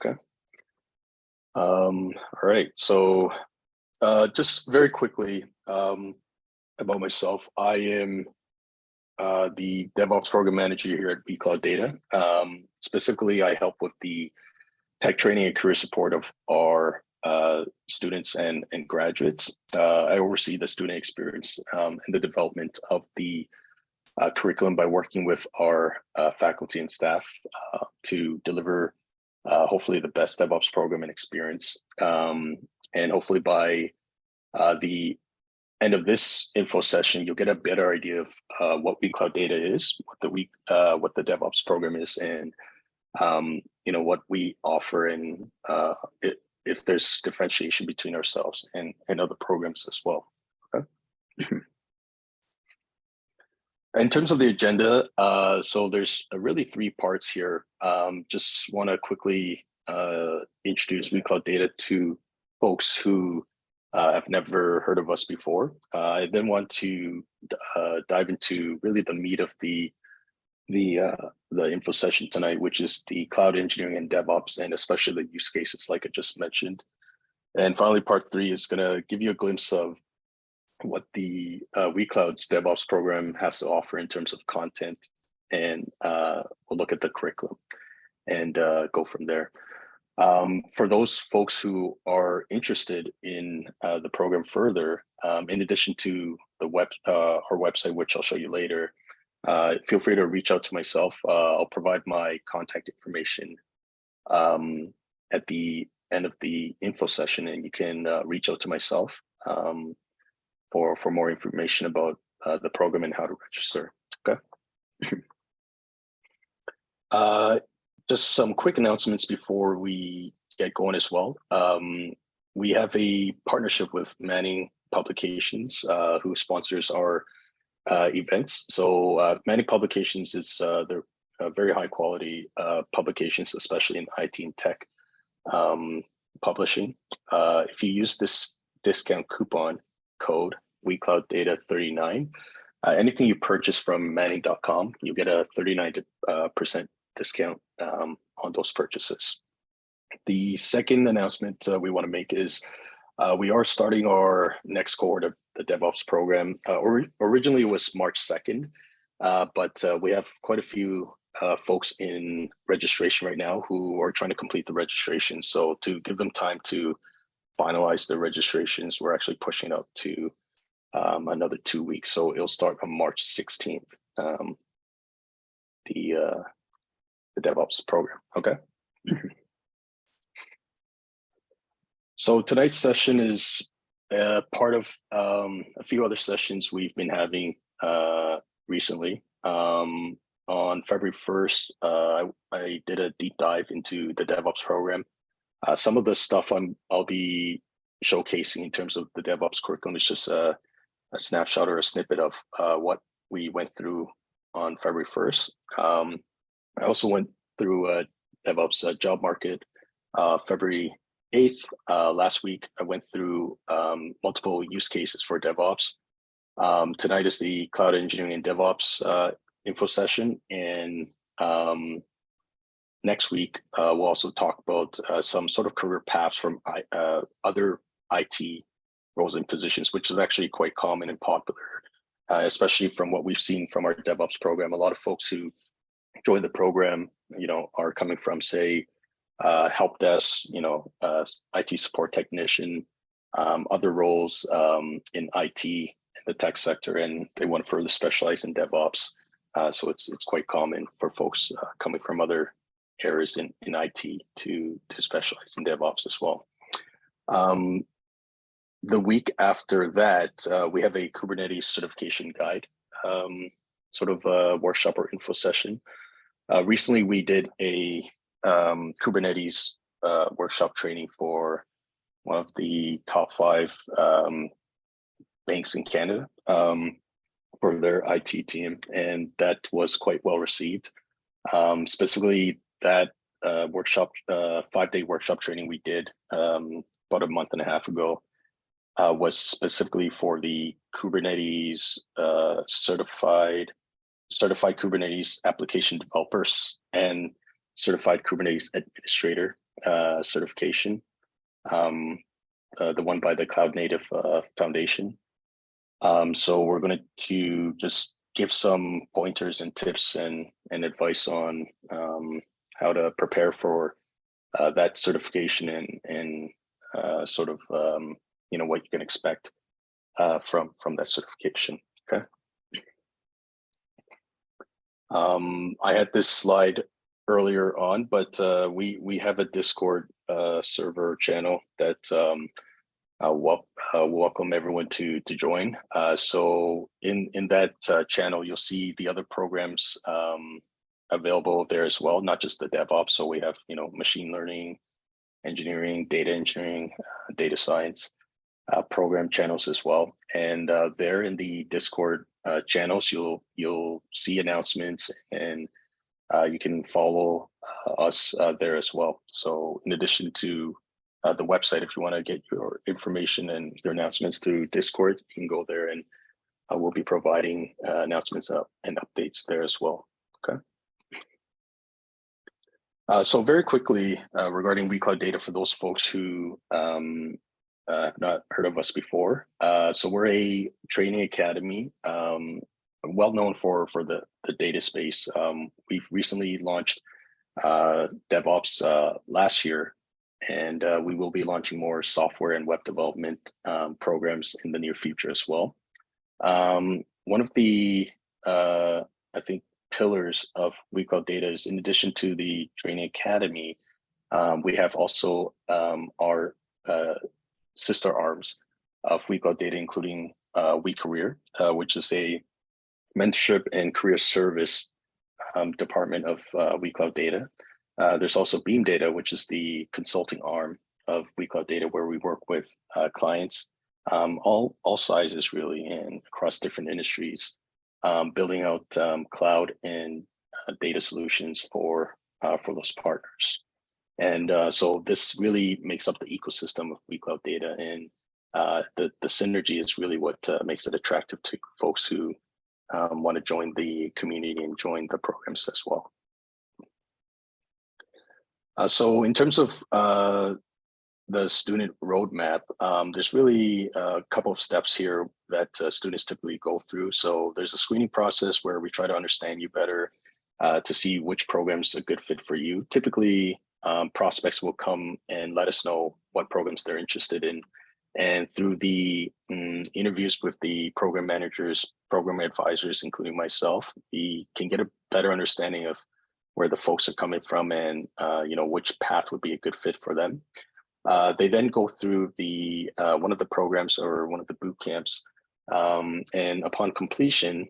Okay. All right. So just very quickly about myself, I am the DevOps program manager here at WeCloudData. Specifically, I help with the tech training and career support of our students and graduates. I oversee the student experience and the development of the curriculum by working with our faculty and staff to deliver hopefully the best DevOps program and experience. And hopefully by the end of this info session, you'll get a better idea of what WeCloudData is, what the DevOps program is, and what we offer, and if there's differentiation between ourselves and other programs as well. Okay. In terms of the agenda, so there's really 3 parts here. Just want to quickly introduce WeCloudData to folks who have never heard of us before. I then want to dive into really the meat of the info session tonight, which is the cloud engineering and DevOps, and especially the use cases like I just mentioned. And finally, part 3 is going to give you a glimpse of what the WeCloud's DevOps program has to offer in terms of content, and we'll look at the curriculum and go from there. For those folks who are interested in the program further, in addition to our website, which I'll show you later, feel free to reach out to myself. I'll provide my contact information at the end of the info session, and you can reach out to myself for more information about the program and how to register. Okay. Just some quick announcements before we get going as well. We have a partnership with Manning Publications, who sponsors our events. So Manning Publications is they're very high quality publications, especially in IT and tech publishing. If you use this discount coupon code WeCloudData39, anything you purchase from Manning.com, you get a 39% discount on those purchases. The second announcement we want to make is we are starting our next cohort of the DevOps program. Originally it was March 2nd, but we have quite a few folks in registration right now who are trying to complete the registration. So to give them time to finalize their registrations, we're actually pushing up to another 2 weeks. So it'll start on March 16th, the DevOps program. Okay. So tonight's session is part of a few other sessions we've been having recently. On February 1st, I did a deep dive into the DevOps program. Some of the stuff I'll be showcasing in terms of the DevOps curriculum is just a snapshot or a snippet of what we went through on February 1st. I also went through DevOps job market February 8th. Last week, I went through multiple use cases for DevOps. Tonight is the Cloud Engineering and DevOps info session. And next week, we'll also talk about some sort of career paths from other IT roles and positions, which is actually quite common and popular, especially from what we've seen from our DevOps program. A lot of folks who join the program, are coming from, say, help desk, IT support technician, other roles in IT in the tech sector, and they want to further specialize in DevOps. So it's quite common for folks coming from other areas in IT to specialize in DevOps as well. The week after that, we have a Kubernetes certification guide, sort of a workshop or info session. Recently, we did a Kubernetes workshop training for one of the top 5 banks in Canada for their IT team, and that was quite well received. Specifically, that workshop, 5-day workshop training we did about a month and a half ago was specifically for the Kubernetes certified Kubernetes application developers and certified Kubernetes administrator certification, the one by the Cloud Native Foundation. So we're going to just give some pointers and tips and advice on how to prepare for that certification and sort of what you can expect from that certification. Okay. I had this slide earlier on, but we have a Discord server channel that welcome everyone to join. So in that channel, you'll see the other programs available there as well, not just the DevOps. So we have machine learning, engineering, data science program channels as well. And there in the Discord channels, you'll see announcements, and you can follow us there as well. So in addition to the website, if you want to get your information and your announcements through Discord, you can go there, and we'll be providing announcements and updates there as well. Okay. So very quickly regarding WeCloudData, for those folks who have not heard of us before. So we're a training academy, well known for the data space. We've recently launched DevOps last year, and we will be launching more software and web development programs in the near future as well. One of the, I think, pillars of WeCloudData is, in addition to the training academy, we have also our sister arms of WeCloudData, including WeCareer, which is a mentorship and career service department of WeCloudData. There's also Beam Data, which is the consulting arm of WeCloudData, where we work with clients, all sizes really, and across different industries, building out cloud and data solutions for those partners. And so this really makes up the ecosystem of WeCloudData, and the synergy is really what makes it attractive to folks who want to join the community and join the programs as well. So in terms of the student roadmap, there's really a couple of steps here that students typically go through. So there's a screening process where we try to understand you better to see which program's a good fit for you. Typically, prospects will come and let us know what programs they're interested in. And through the interviews with the program managers, program advisors, including myself, we can get a better understanding of where the folks are coming from and which path would be a good fit for them. They then go through the one of the programs or one of the boot camps, and upon completion,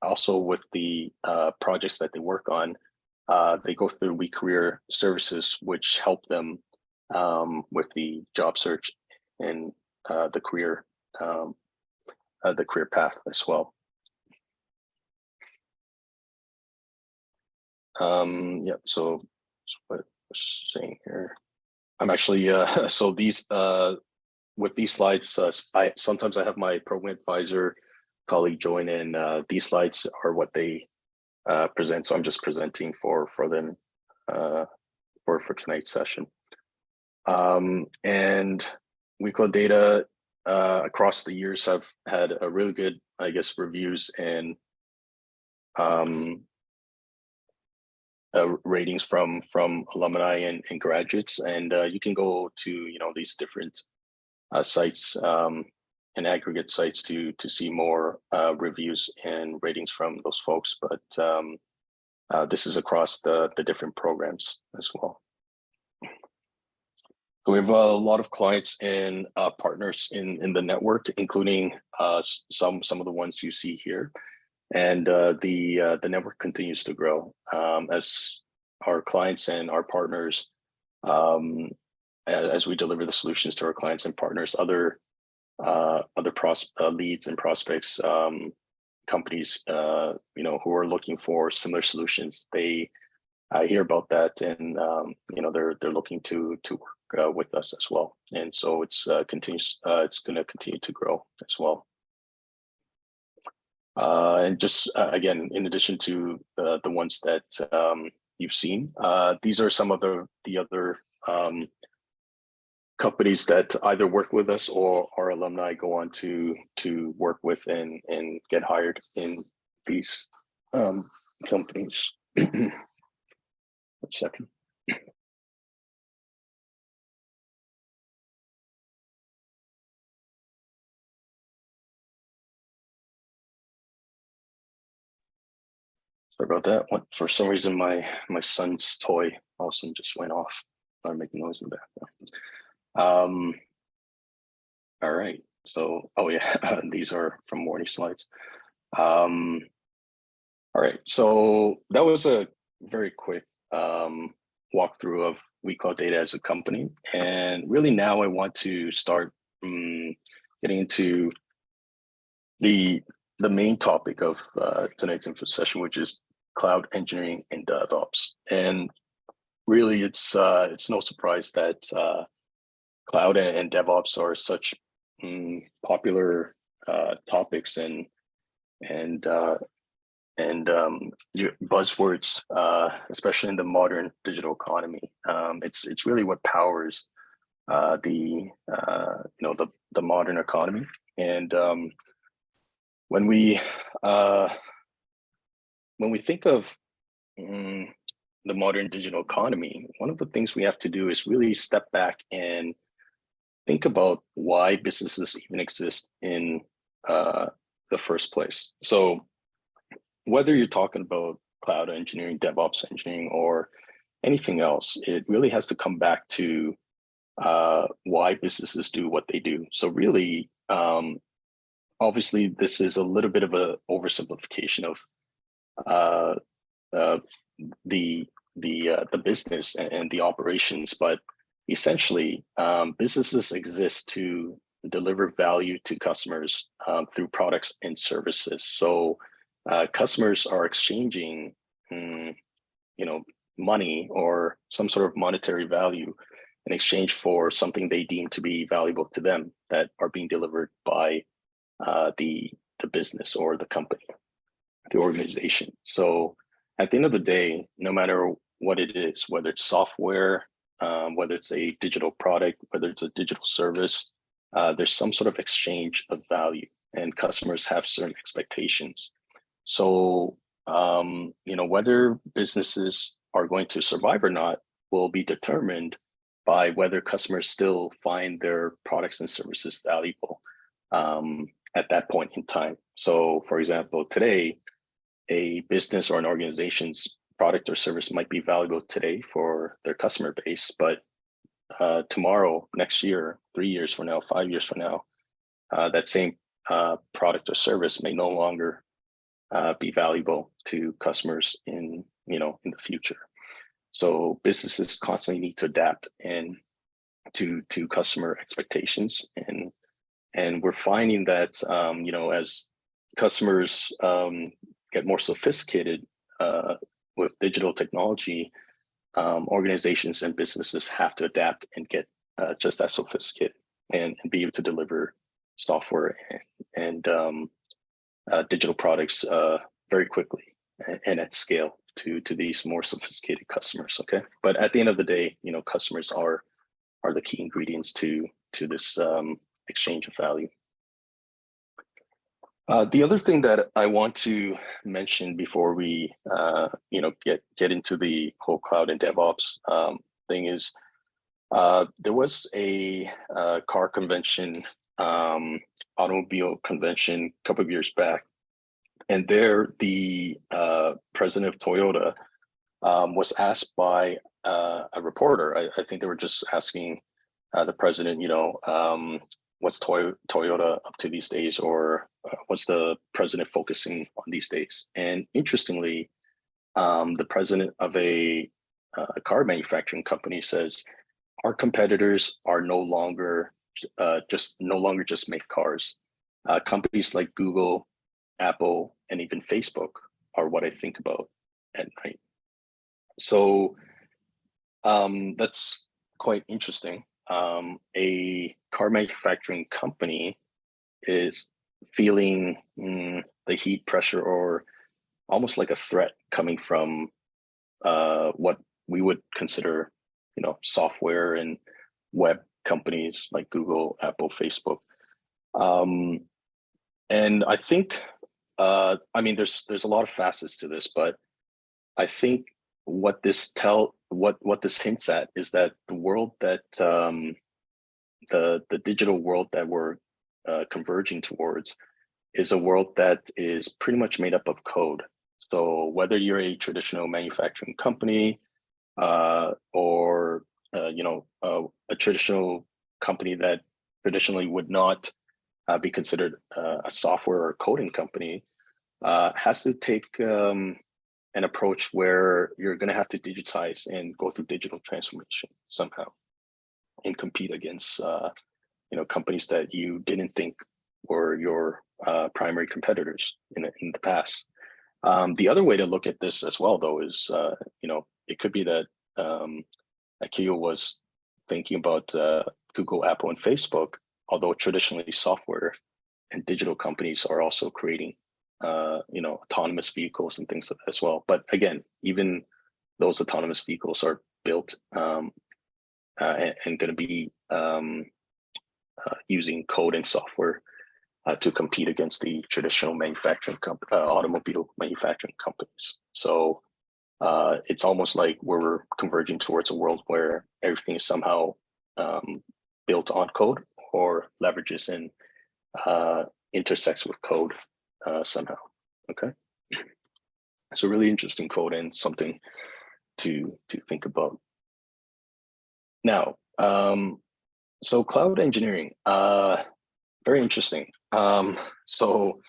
also with the projects that they work on, they go through WeCareer services, which help them with the job search and the career path as well. Yeah, so what I was saying here, I'm actually so these with these slides, sometimes I have my program advisor colleague join in. These slides are what they present, so I'm just presenting for them for tonight's session. And WeCloudData across the years have had a really good, I guess, reviews and ratings from alumni and graduates, and you can go to these different sites and aggregate sites to see more reviews and ratings from those folks. But this is across the different programs as well. So we have a lot of clients and partners in the network, including some of the ones you see here. And the network continues to grow as our clients and our partners, as we deliver the solutions to our clients and partners, other leads and prospects, companies, who are looking for similar solutions. They hear about that, and they're looking to work with us as well. And so it's going to continue to grow as well. And just again, in addition to the ones that you've seen. These are some of the other companies that either work with us or our alumni go on to work with and get hired in these companies. 1 second. Sorry about that. For some reason, my son's toy all of a sudden just went off. Started making noise in the background. All right. So, oh yeah, these are from morning slides. All right. So that was a very quick walkthrough of WeCloudData as a company, and really now I want to start getting into the main topic of tonight's info session, which is cloud engineering and DevOps. And really, it's no surprise that cloud and DevOps are such popular topics and buzzwords, especially in the modern digital economy. It's really what powers the modern economy. And when we think of the modern digital economy, one of the things we have to do is really step back and think about why businesses even exist in the first place. So whether you're talking about cloud engineering, DevOps engineering, or anything else, it really has to come back to why businesses do what they do. So really, obviously, this is a little bit of an oversimplification of the business and the operations, but essentially, businesses exist to deliver value to customers through products and services. So customers are exchanging, money or some sort of monetary value in exchange for something they deem to be valuable to them that are being delivered by the business or the company, the organization. So at the end of the day, no matter what it is, whether it's software, whether it's a digital product, whether it's a digital service, there's some sort of exchange of value, and customers have certain expectations. So, whether businesses are going to survive or not will be determined by whether customers still find their products and services valuable at that point in time. So, for example, today, a business or an organization's product or service might be valuable today for their customer base, but tomorrow, next year, 3 years from now, 5 years from now, that same product or service may no longer be valuable to customers in the future. So businesses constantly need to adapt and to customer expectations, and we're finding that as customers get more sophisticated with digital technology, organizations and businesses have to adapt and get just as sophisticated and be able to deliver software and digital products very quickly and at scale to these more sophisticated customers. Okay, but at the end of the day, customers are the key ingredients to this exchange of value. The other thing that I want to mention before we get into the whole cloud and DevOps thing is there was a car convention, automobile convention a couple of years back, and there the president of Toyota was asked by a reporter. I think they were just asking the president, what's Toyota up to these days, or what's the president focusing on these days? And interestingly, the president of a car manufacturing company says, our competitors are no longer just make cars. Companies like Google, Apple, and even Facebook are what I think about at night. So that's quite interesting. A car manufacturing company is feeling the heat pressure or almost like a threat coming from what we would consider, software and web companies like Google, Apple, Facebook. And I think, there's a lot of facets to this, but I think what this hints at is that the world that the digital world that we're converging towards is a world that is pretty much made up of code. So whether you're a traditional manufacturing company or a traditional company that traditionally would not be considered a software or coding company, has to take an approach where you're going to have to digitize and go through digital transformation somehow and compete against companies that you didn't think were your primary competitors in the past. The other way to look at this as well, though, is it could be that Akio was thinking about Google, Apple, and Facebook, although traditionally software and digital companies are also creating autonomous vehicles and things as well. But again, even those autonomous vehicles are built and going to be using code and software to compete against the traditional automobile manufacturing companies. So it's almost like we're converging towards a world where everything is somehow built on code or leverages and intersects with code somehow. Okay, so really interesting code and something to think about. Now, so cloud engineering, very interesting. So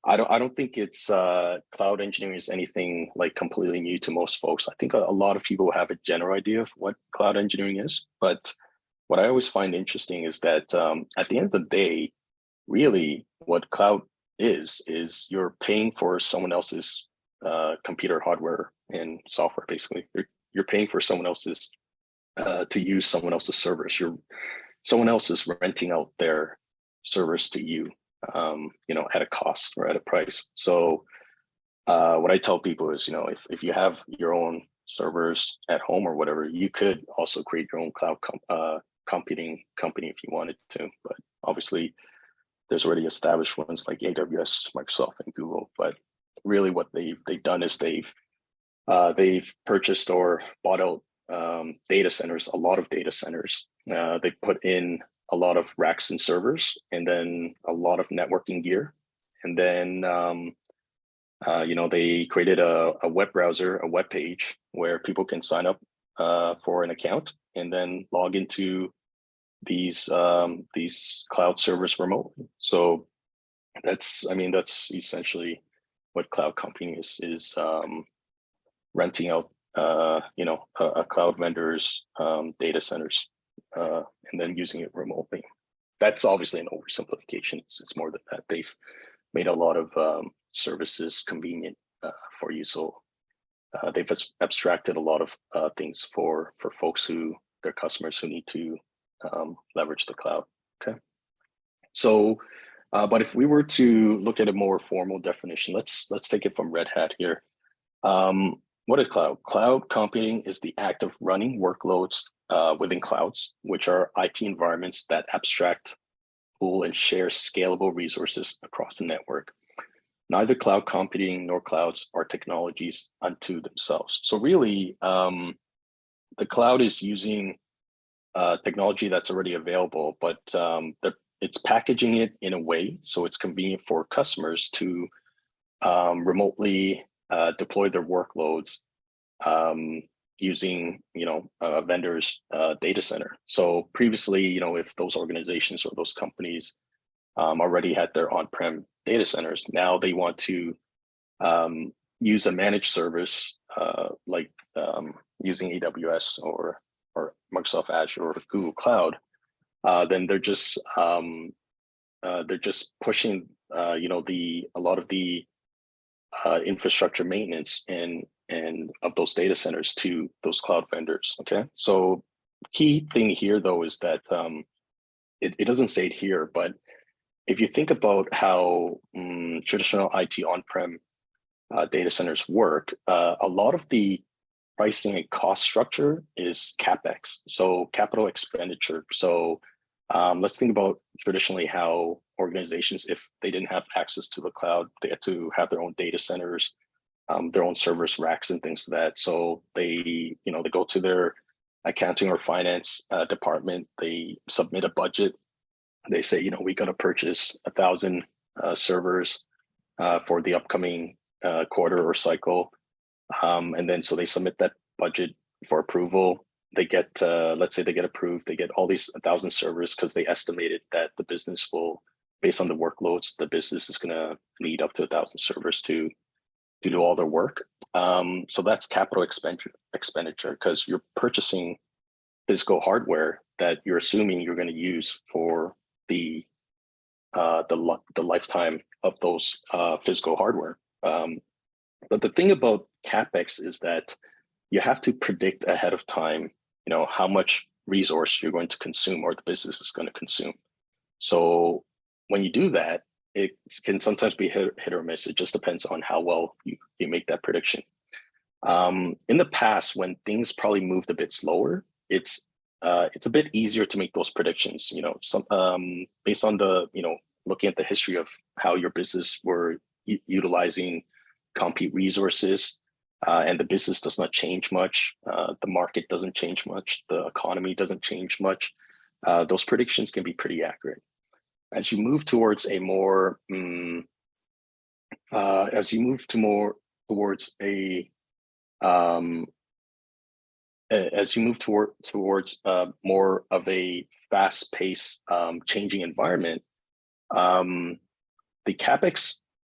I don't think it's cloud engineering is anything like completely new to most folks. I think a lot of people have a general idea of what cloud engineering is, but what I always find interesting is that at the end of the day, really what cloud is you're paying for someone else's computer hardware and software. Basically, you're paying for someone else's to use someone else's servers. Someone else is renting out their servers to you, at a cost or at a price. So what I tell people is, if you have your own servers at home or whatever, you could also create your own cloud computing company if you wanted to. But obviously, there's already established ones like AWS, Microsoft, and Google. But really, what they've done is they've purchased or bought out data centers, a lot of data centers. They put in a lot of racks and servers, and then a lot of networking gear. And then, they created a web browser, a web page where people can sign up for an account and then log into these cloud servers remotely. So that's essentially what cloud computing is renting out a cloud vendor's data centers and then using it remotely. That's obviously an oversimplification. It's more than that. They've made a lot of services convenient for you. So they've abstracted a lot of things for folks their customers who need to leverage the cloud. Okay. So, but if we were to look at a more formal definition, let's take it from Red Hat here. What is cloud? Cloud computing is the act of running workloads within clouds, which are IT environments that abstract, pool, and share scalable resources across the network. Neither cloud computing nor clouds are technologies unto themselves. So really, the cloud is using technology that's already available, but it's packaging it in a way so it's convenient for customers to remotely deploy their workloads using a vendor's data center. So previously, if those organizations or those companies already had their on-prem data centers, now they want to use a managed service like using AWS or Microsoft Azure or Google Cloud. Then they're just pushing a lot of the infrastructure maintenance and of those data centers to those cloud vendors. Okay, so key thing here though is that it doesn't say it here, but if you think about how traditional IT on-prem data centers work, a lot of the pricing and cost structure is CapEx, so capital expenditure. So let's think about traditionally how organizations, if they didn't have access to the cloud, they had to have their own data centers, their own servers, racks, and things like that. So they go to their accounting or finance department, they submit a budget. They say, we got to purchase 1,000 servers for the upcoming quarter or cycle. And then so they submit that budget for approval. They get, let's say they get approved, they get all these 1,000 servers because they estimated that the business will, based on the workloads, the business is going to need up to 1,000 servers to do all their work. So that's capital expenditure because you're purchasing physical hardware that you're assuming you're going to use for the lifetime of those physical hardware. But the thing about CapEx is that you have to predict ahead of time, how much resource you're going to consume or the business is going to consume. So when you do that, it can sometimes be hit or miss. It just depends on how well you make that prediction. In the past, when things probably moved a bit slower, it's a bit easier to make those predictions. Based on the looking at the history of how your business were utilizing compute resources, and the business does not change much. The market doesn't change much. The economy doesn't change much. Those predictions can be pretty accurate. As you move towards a more, towards more of a fast-paced, changing environment, the CapEx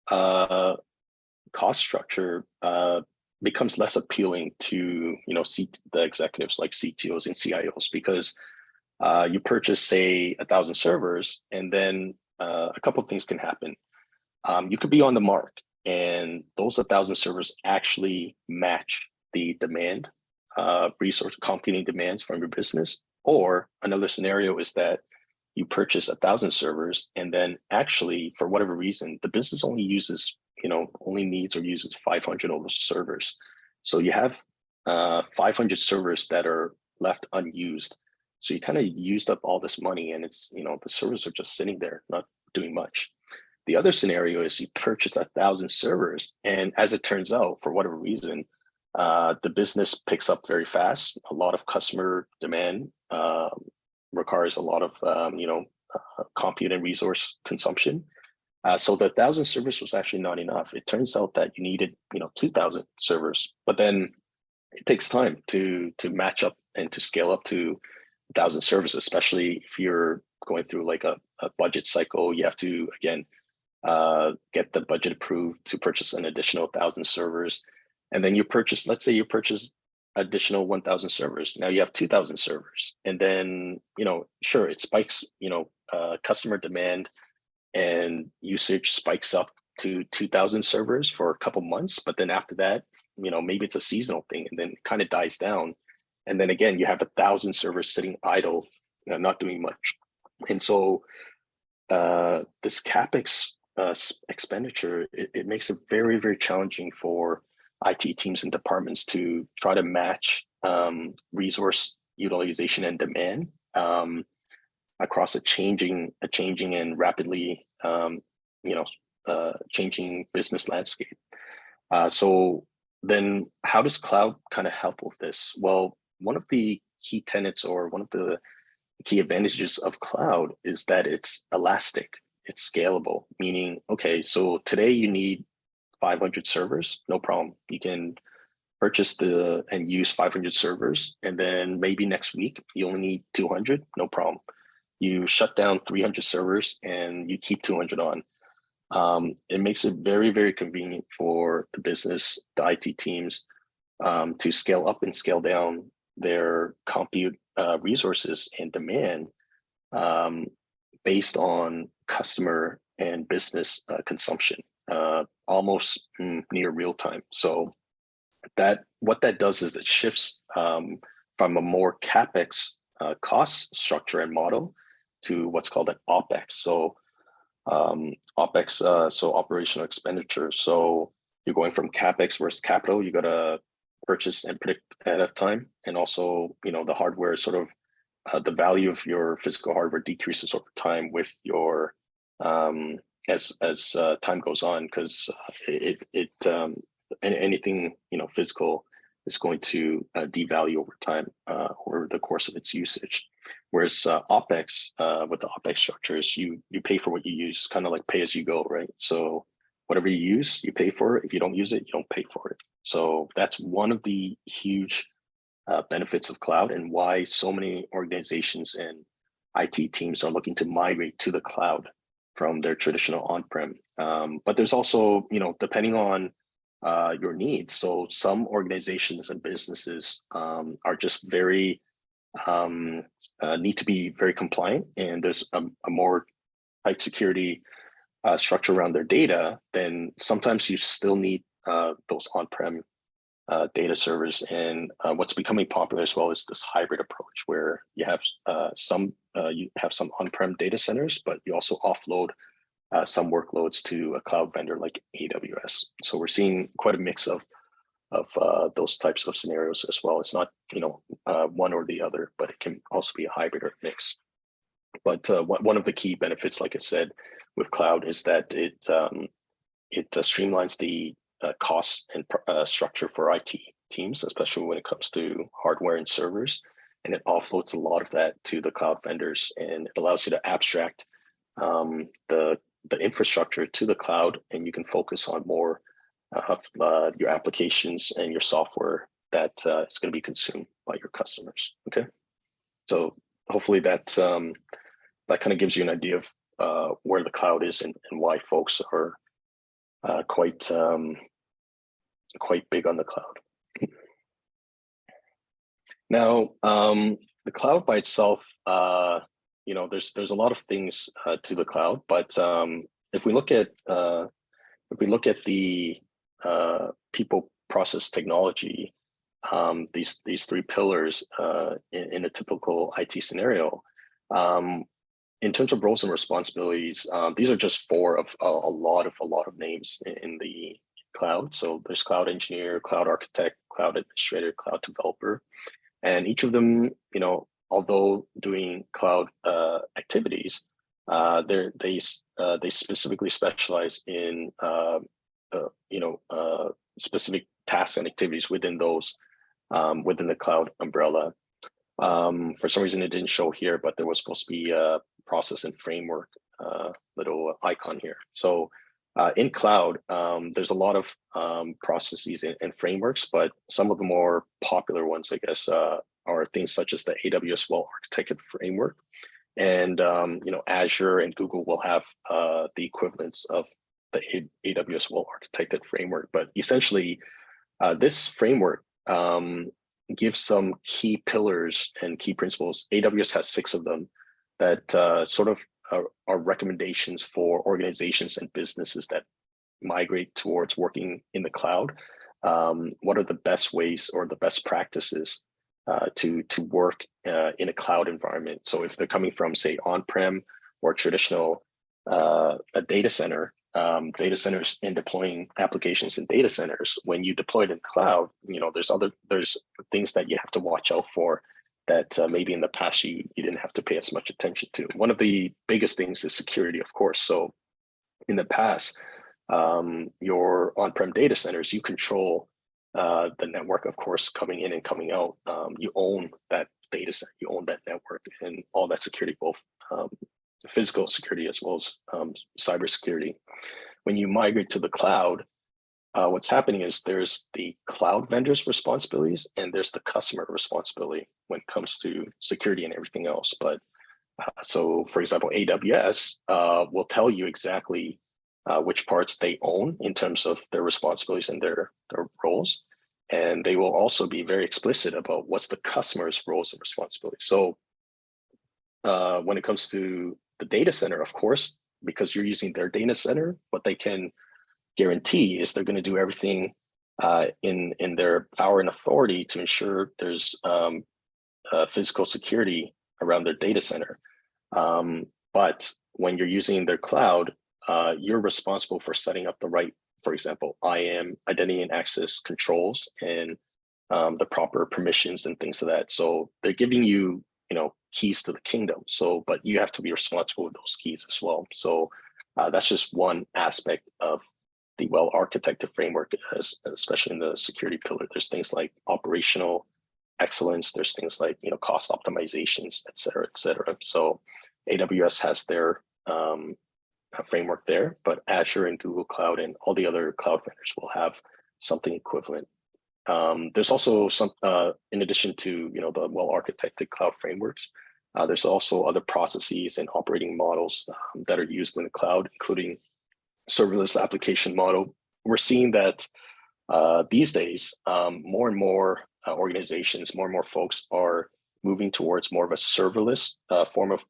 cost structure becomes less appealing to the executives like CTOs and CIOs because you purchase, say, 1,000 servers, and then a couple of things can happen. You could be on the mark, and those 1,000 servers actually match the demand, resource computing demands from your business. Or another scenario is that you purchase 1,000 servers, and then actually, for whatever reason, the business only uses, only needs or uses 500 of those servers. So you have 500 servers that are left unused. So you kind of used up all this money, and it's, the servers are just sitting there, not doing much. The other scenario is you purchase 1,000 servers, and as it turns out, for whatever reason, the business picks up very fast. A lot of customer demand requires a lot of compute and resource consumption. So the 1,000 servers was actually not enough. It turns out that you needed 2,000 servers, but then it takes time to match up and to scale up to 1,000 servers, especially if you're going through like a budget cycle. You have to, again, get the budget approved to purchase an additional 1,000 servers. And then you purchase, let's say you purchase additional 1,000 servers. Now you have 2,000 servers. And then, sure, it spikes, customer demand and usage spikes up to 2,000 servers for a couple months. But then after that, maybe it's a seasonal thing and then it kind of dies down. And then again, you have 1,000 servers sitting idle, not doing much. And so this CapEx expenditure, it makes it very, very challenging for IT teams and departments to try to match resource utilization and demand across a changing and rapidly changing business landscape. So then how does cloud kind of help with this? Well, one of the key tenets or one of the key advantages of cloud is that it's elastic, it's scalable, meaning, okay, so today you need 500 servers, no problem. You can purchase and use 500 servers, and then maybe next week you only need 200, no problem. You shut down 300 servers and you keep 200 on. It makes it very, very convenient for the business, the IT teams, to scale up and scale down their compute resources and demand based on customer and business consumption, almost near real time. So what that does is it shifts from a more CapEx cost structure and model to what's called an OpEx. So OpEx, so operational expenditure. So you're going from CapEx versus capital. You got to purchase and predict ahead of time. And also, the hardware sort of, the value of your physical hardware decreases over time with your, as time goes on, because anything, physical is going to devalue over time over the course of its usage. Whereas OpEx, with the OpEx structures, you pay for what you use, kind of like pay as you go, right? So whatever you use, you pay for it. If you don't use it, you don't pay for it. So that's one of the huge benefits of cloud, and why so many organizations and IT teams are looking to migrate to the cloud from their traditional on-prem. But there's also, depending on your needs. So some organizations and businesses are just very, need to be very compliant, and there's a more tight security structure around their data. Then sometimes you still need those on-prem data servers. And what's becoming popular as well is this hybrid approach, where you have some on-prem data centers, but you also offload some workloads to a cloud vendor like AWS. So we're seeing quite a mix of those types of scenarios as well. It's not one or the other, but it can also be a hybrid or mix. But one of the key benefits, like I said, with cloud is that it streamlines the cost and structure for IT teams, especially when it comes to hardware and servers, and it offloads a lot of that to the cloud vendors, and it allows you to abstract the infrastructure to the cloud, and you can focus on more of your applications and your software that is going to be consumed by your customers. Okay, so hopefully that kind of gives you an idea of where the cloud is and why folks are quite big on the cloud. Now, the cloud by itself, there's a lot of things to the cloud, but if we look at the people, process, technology, these three pillars in a typical IT scenario, in terms of roles and responsibilities, these are just four of a lot of names in the cloud. So there's cloud engineer, cloud architect, cloud administrator, cloud developer, and each of them, although doing cloud activities, they specifically specialize in specific tasks and activities within those within the cloud umbrella. For some reason, it didn't show here, but there was supposed to be a process and framework little icon here. So in cloud, there's a lot of processes and frameworks, but some of the more popular ones, I guess, are things such as the AWS well-architected framework. And Azure and Google will have the equivalents of the AWS well-architected framework. But essentially, this framework gives some key pillars and key principles. AWS has 6 of them that sort of are recommendations for organizations and businesses that migrate towards working in the cloud. What are the best ways or the best practices to work in a cloud environment? So if they're coming from, say, on-prem or traditional a data centers in deploying applications in data centers, when you deploy it in cloud, there's things that you have to watch out for that maybe in the past you didn't have to pay as much attention to. One of the biggest things is security, of course. So in the past, your on-prem data centers, you control the network, of course, coming in and coming out. You own that data set, you own that network, and all that security, both physical security as well as cyber security. When you migrate to the cloud, what's happening is there's the cloud vendor's responsibilities and there's the customer responsibility when it comes to security and everything else. But so, for example, AWS will tell you exactly which parts they own in terms of their responsibilities and their roles. And they will also be very explicit about what's the customer's roles and responsibilities. So when it comes to the data center, of course, because you're using their data center, what they can guarantee is they're going to do everything in their power and authority to ensure there's physical security around their data center. But when you're using their cloud, you're responsible for setting up the right, for example, IAM, identity and access controls, and the proper permissions and things of that. So they're giving you, keys to the kingdom. So, but you have to be responsible with those keys as well. So that's just one aspect of the well-architected framework, especially in the security pillar. There's things like operational excellence. There's things like, cost optimizations, et cetera, et cetera. So AWS has their framework there, but Azure and Google Cloud and all the other cloud vendors will have something equivalent. There's also some, in addition to the well-architected cloud frameworks, there's also other processes and operating models that are used in the cloud, including serverless application model. We're seeing that these days, more and more organizations, more and more folks are moving towards more of a serverless form of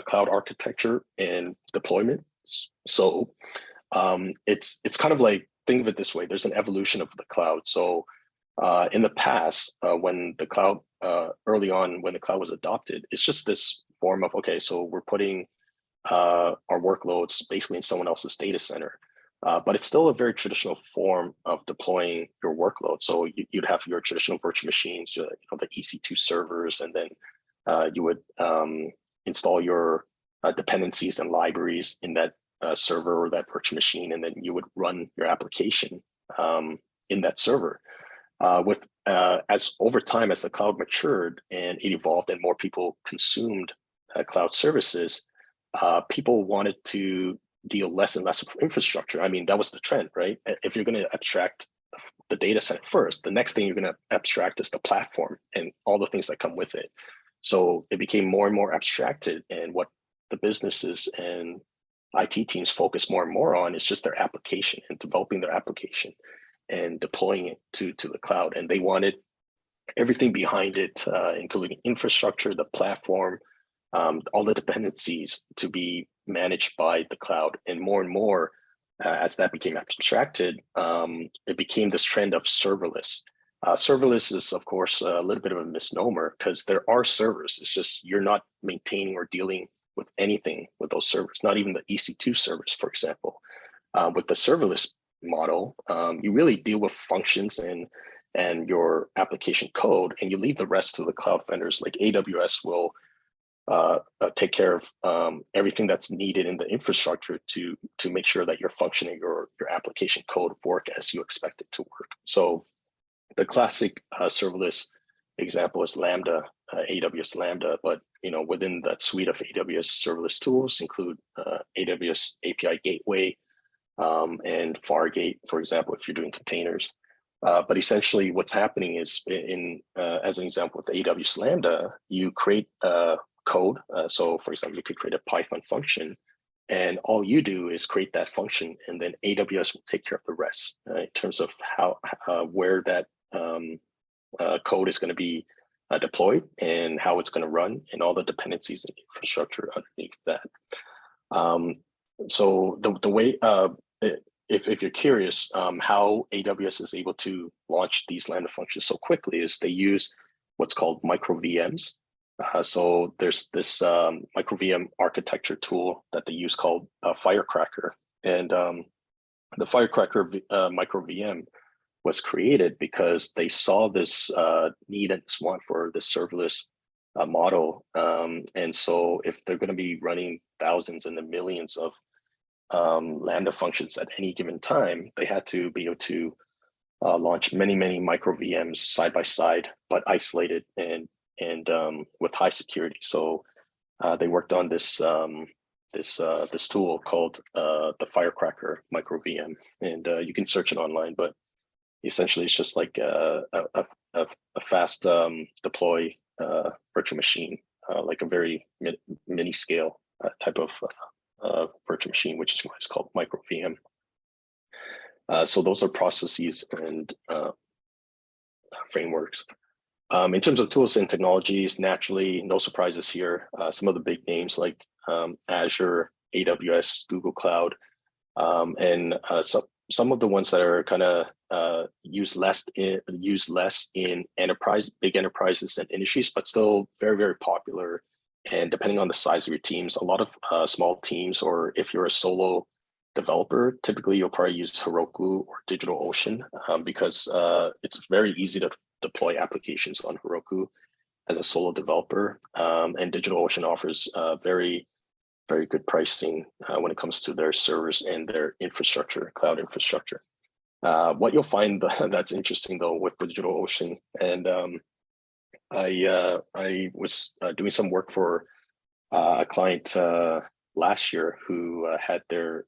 cloud architecture and deployment. So it's kind of like, think of it this way: there's an evolution of the cloud. So in the past, when the cloud, early on when the cloud was adopted, it's just this form of, okay, so we're putting our workloads basically in someone else's data center. But it's still a very traditional form of deploying your workload. So you'd have your traditional virtual machines, the EC2 servers, and then you would install your dependencies and libraries in that server or that virtual machine, and then you would run your application in that server. As over time, as the cloud matured and it evolved and more people consumed cloud services, people wanted to deal less and less with infrastructure. I mean, that was the trend, right? If you're going to abstract the data center first, the next thing you're going to abstract is the platform and all the things that come with it. So it became more and more abstracted, and what the businesses and IT teams focus more and more on is just their application and developing their application and deploying it to the cloud. And they wanted everything behind it, including infrastructure, the platform, all the dependencies to be managed by the cloud. And more, as that became abstracted, it became this trend of serverless. Serverless is, of course, a little bit of a misnomer because there are servers. It's just you're not maintaining or dealing with anything with those servers, not even the EC2 servers, for example. With the serverless model, you really deal with functions and your application code, and you leave the rest to the cloud vendors. Like AWS will take care of everything that's needed in the infrastructure to make sure that your function and your application code work as you expect it to work. So the classic serverless example is Lambda, AWS Lambda, but within that suite of AWS serverless tools include AWS API Gateway and Fargate, for example, if you're doing containers. But essentially what's happening is as an example with AWS Lambda, you create code. So for example, you could create a Python function, and all you do is create that function, and then AWS will take care of the rest in terms of where that code is going to be deployed and how it's going to run and all the dependencies and infrastructure underneath that. So the way, if you're curious how AWS is able to launch these Lambda functions so quickly, is they use what's called micro VMs. So there's this micro VM architecture tool that they use called Firecracker. And the Firecracker micro VM was created because they saw this need and this want for the serverless model. And so if they're going to be running thousands and the millions of Lambda functions at any given time, they had to be able to launch many micro VMs side by side, but isolated and with high security. So they worked on this this tool called the Firecracker micro VM, and you can search it online. But essentially, it's just like a fast deploy virtual machine, like a very mini scale type of virtual machine, which is why it's called micro VM. So those are processes and frameworks. In terms of tools and technologies, naturally, no surprises here. Some of the big names like Azure, AWS, Google Cloud, and some of the ones that are kind of used less in big enterprises and industries, but still very popular. And depending on the size of your teams, a lot of small teams, or if you're a solo developer, typically you'll probably use Heroku or DigitalOcean because it's very easy to deploy applications on Heroku as a solo developer. And DigitalOcean offers very good pricing when it comes to their servers and their infrastructure, cloud infrastructure. What you'll find that's interesting though with DigitalOcean, and I was doing some work for a client last year who had their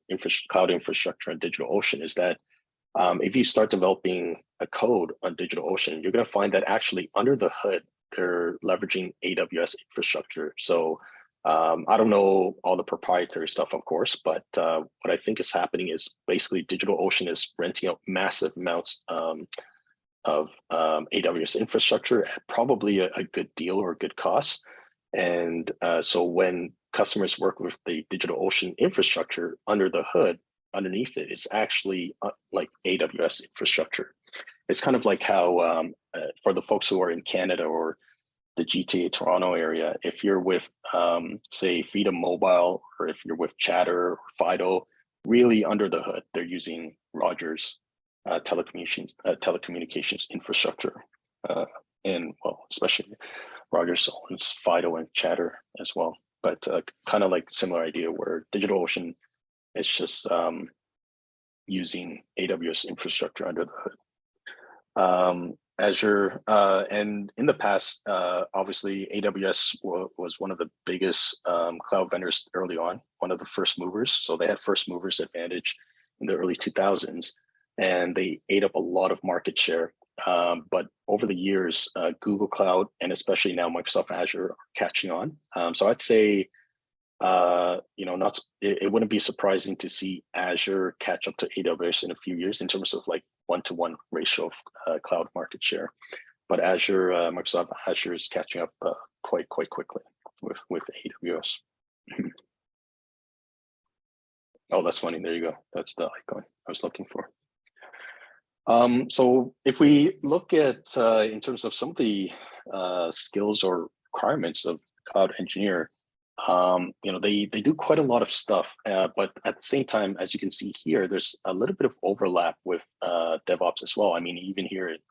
cloud infrastructure on DigitalOcean, is that if you start developing a code on DigitalOcean, you're going to find that actually under the hood, they're leveraging AWS infrastructure. So I don't know all the proprietary stuff, of course, but what I think is happening is basically DigitalOcean is renting out massive amounts of AWS infrastructure at probably a good deal or a good cost. And so when customers work with the DigitalOcean infrastructure under the hood, underneath it is actually like AWS infrastructure. It's kind of like how for the folks who are in Canada or the GTA Toronto area, if you're with say Freedom Mobile, or if you're with Chatter or Fido, really under the hood, they're using Rogers telecommunications infrastructure. And well, especially Rogers owns Fido and Chatter as well. But kind of like similar idea where DigitalOcean is just using AWS infrastructure under the hood. Azure, and in the past, obviously AWS was one of the biggest cloud vendors early on, one of the first movers. So they had first movers advantage in the early 2000s, and they ate up a lot of market share. But over the years, Google Cloud and especially now Microsoft Azure are catching on. So I'd say, it wouldn't be surprising to see Azure catch up to AWS in a few years in terms of like 1-to-1 ratio of cloud market share. But Microsoft Azure is catching up quite quickly with AWS. Oh, that's funny. There you go. That's the icon I was looking for. So if we look at in terms of some of the skills or requirements of cloud engineer, they do quite a lot of stuff, but at the same time, as you can see here, there's a little bit of overlap with DevOps as well. I mean, even here it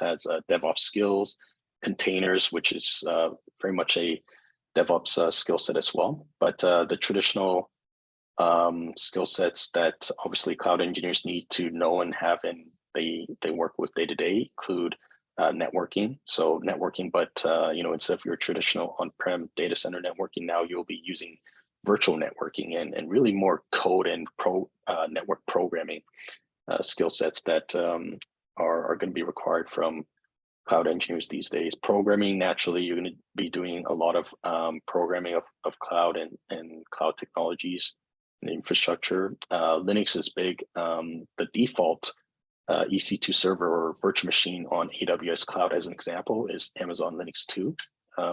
has DevOps skills, containers, which is very much a DevOps skill set as well. But the traditional skill sets that obviously cloud engineers need to know and have, and they work with day to day, include networking. So networking, but instead of your traditional on-prem data center networking, now you'll be using virtual networking and really more code and network programming skill sets that are going to be required from cloud engineers these days. Programming, naturally, you're going to be doing a lot of programming of cloud and cloud technologies and infrastructure. Linux is big. The default EC2 server or virtual machine on AWS cloud, as an example, is Amazon Linux 2.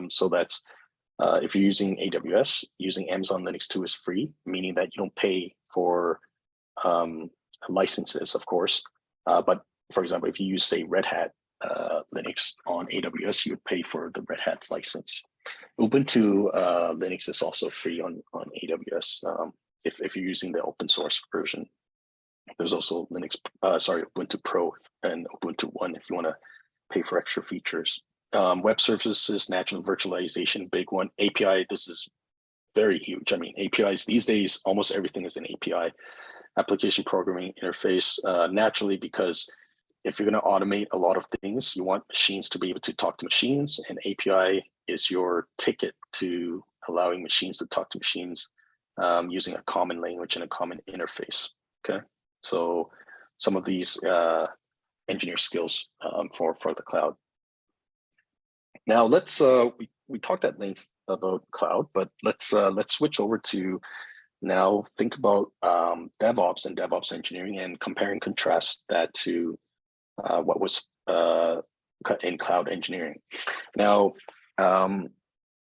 So that's if you're using AWS, using Amazon Linux 2 is free, meaning that you don't pay for licenses, of course. But for example, if you use, say, Red Hat Linux on AWS, you would pay for the Red Hat license. Ubuntu Linux is also free on AWS if you're using the open source version. There's also Ubuntu Pro and Ubuntu One if you want to pay for extra features. Web services, natural virtualization, big one. API, this is very huge. I mean, APIs these days, almost everything is an API. Application programming interface, naturally, because if you're going to automate a lot of things, you want machines to be able to talk to machines, and API is your ticket to allowing machines to talk to machines using a common language and a common interface. Okay. So some of these engineer skills for the cloud. Now let's we talked at length about cloud, but let's switch over to now think about DevOps and DevOps engineering and compare and contrast that to what was in cloud engineering. Now,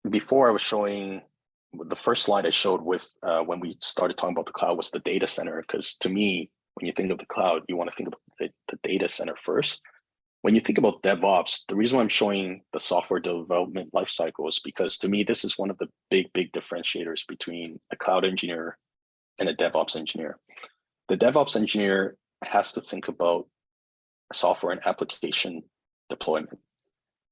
before I was showing the first slide I showed with when we started talking about the cloud was the data center, because to me, when you think of the cloud, you want to think about the data center first. When you think about DevOps, the reason why I'm showing the software development lifecycle is because to me, this is one of the big differentiators between a cloud engineer and a DevOps engineer. The DevOps engineer has to think about software and application deployment.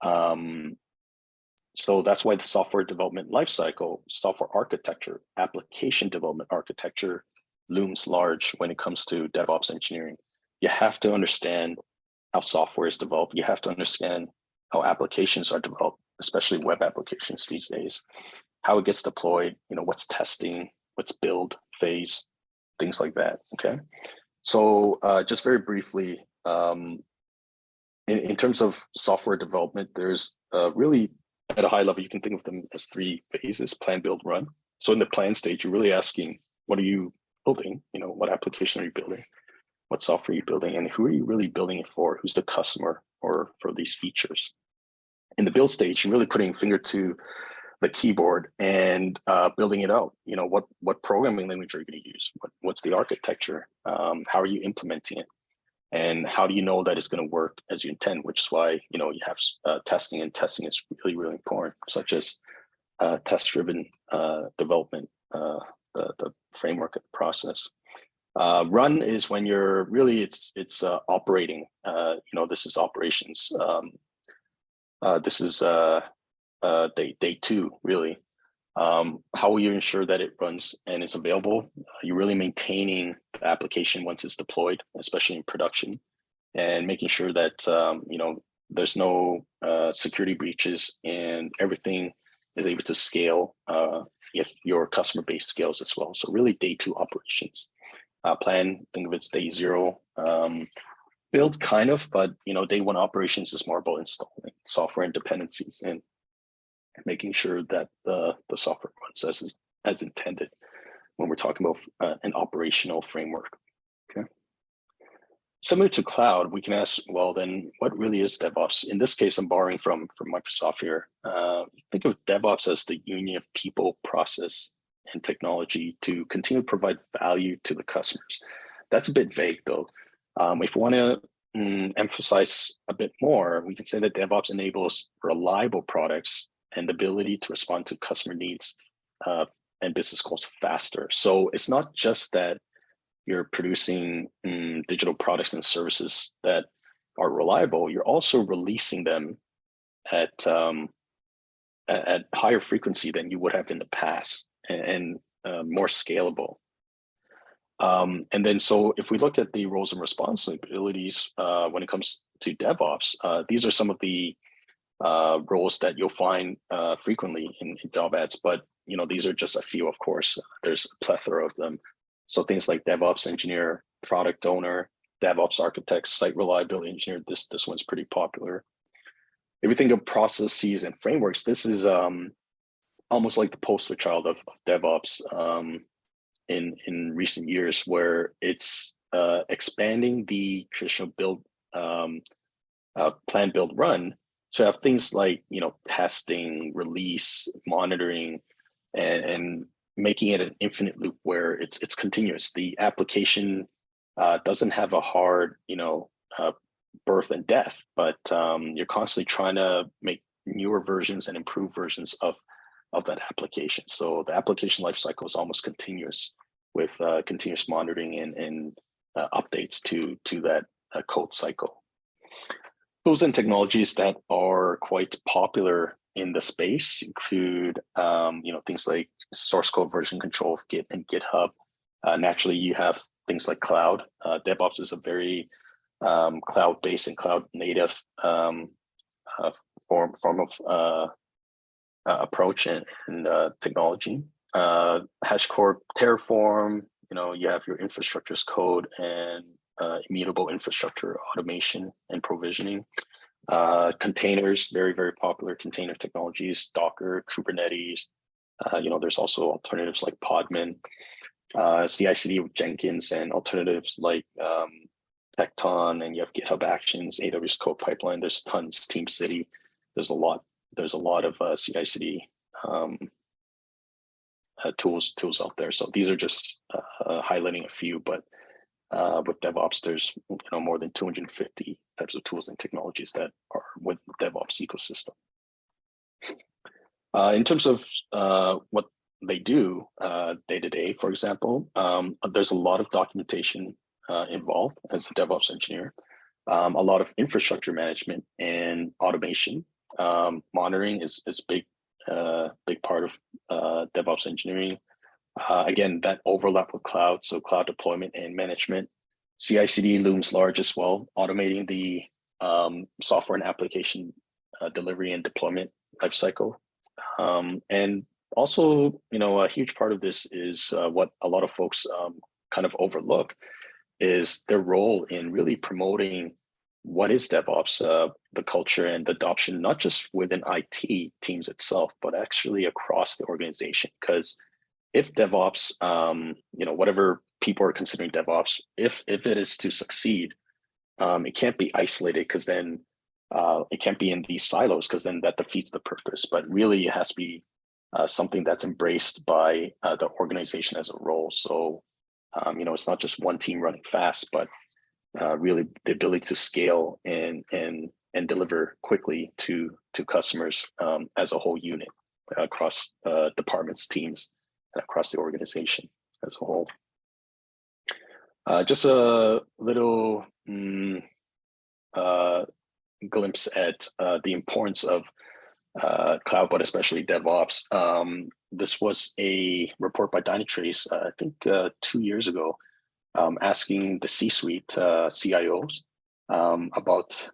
So that's why the software development lifecycle, software architecture, application development architecture looms large when it comes to DevOps engineering. You have to understand how software is developed. You have to understand how applications are developed, especially web applications these days, how it gets deployed, what's testing, what's build phase, things like that, okay? So just very briefly, in terms of software development, there's really, at a high level, you can think of them as 3 phases: plan, build, run. So in the plan stage, you're really asking, what are you building? What application are you building? What software are you building? And who are you really building it for? Who's the customer for these features? In the build stage, you're really putting finger to the keyboard and building it out. What programming language are you going to use? What's the architecture? How are you implementing it? And how do you know that it's going to work as you intend? Which is why you have testing, and testing is really, really important, such as test-driven development, the framework of the process. Run is when you're really it's operating. This is operations. This is day 2, really. How will you ensure that it runs and it's available? You're really maintaining the application once it's deployed, especially in production, and making sure that there's no security breaches and everything is able to scale if your customer base scales as well. So really day 2 operations. Plan, think of it as day 0. Build kind of, but day 1 operations is more about installing software and dependencies and making sure that the software runs as intended when we're talking about an operational framework. Okay. Similar to cloud, we can ask, well, then what really is DevOps? In this case, I'm borrowing from Microsoft here. Think of DevOps as the union of people, process, and technology to continue to provide value to the customers. That's a bit vague, though. If we want to emphasize a bit more, we can say that DevOps enables reliable products and the ability to respond to customer needs and business goals faster. So it's not just that you're producing digital products and services that are reliable, you're also releasing them at higher frequency than you would have in the past, and more scalable. And then, so if we look at the roles and responsibilities when it comes to DevOps, these are some of the roles that you'll find frequently in job ads, but these are just a few. Of course, there's a plethora of them. So things like DevOps engineer, product owner, DevOps architect, site reliability engineer. This one's pretty popular. If you think of processes and frameworks, this is almost like the poster child of DevOps in recent years, where it's expanding the traditional build, plan, build, run. So you have things like testing, release, monitoring, and making it an infinite loop where it's continuous. The application doesn't have a hard birth and death, but you're constantly trying to make newer versions and improve versions of that application. So the application lifecycle is almost continuous, with continuous monitoring and updates to that code cycle. Tools and technologies that are quite popular in the space include things like source code version control of Git and GitHub. Naturally, you have things like cloud. DevOps is a very cloud-based and cloud-native form of approach and technology. HashiCorp, Terraform. You have your infrastructure as code and immutable infrastructure automation and provisioning. Containers, very, very popular container technologies, Docker, Kubernetes. There's also alternatives like Podman, CI/CD with Jenkins, and alternatives like Tekton, and you have GitHub Actions, AWS Code Pipeline. There's tons, TeamCity. There's a lot of CI/CD tools out there. So these are just highlighting a few, but with DevOps, there's more than 250 types of tools and technologies that are with the DevOps ecosystem. In terms of what they do day to day, for example, there's a lot of documentation involved as a DevOps engineer, a lot of infrastructure management and automation. monitoring is big, big part of DevOps engineering. Again, that overlap with cloud, so cloud deployment and management. CI/CD looms large as well, automating the software and application delivery and deployment lifecycle. And also, a huge part of this is what a lot of folks kind of overlook is their role in really promoting what is DevOps, the culture and the adoption, not just within IT teams itself, but actually across the organization. Because if DevOps, whatever people are considering DevOps, if it is to succeed, it can't be isolated, because then it can't be in these silos, because then that defeats the purpose. But really, it has to be something that's embraced by the organization as a role. So, it's not just one team running fast, but really the ability to scale and deliver quickly to customers as a whole unit across departments, teams, and across the organization as a whole. Just a little glimpse at the importance of cloud, but especially DevOps. This was a report by Dynatrace, I think 2 years ago, asking the C-suite CIOs about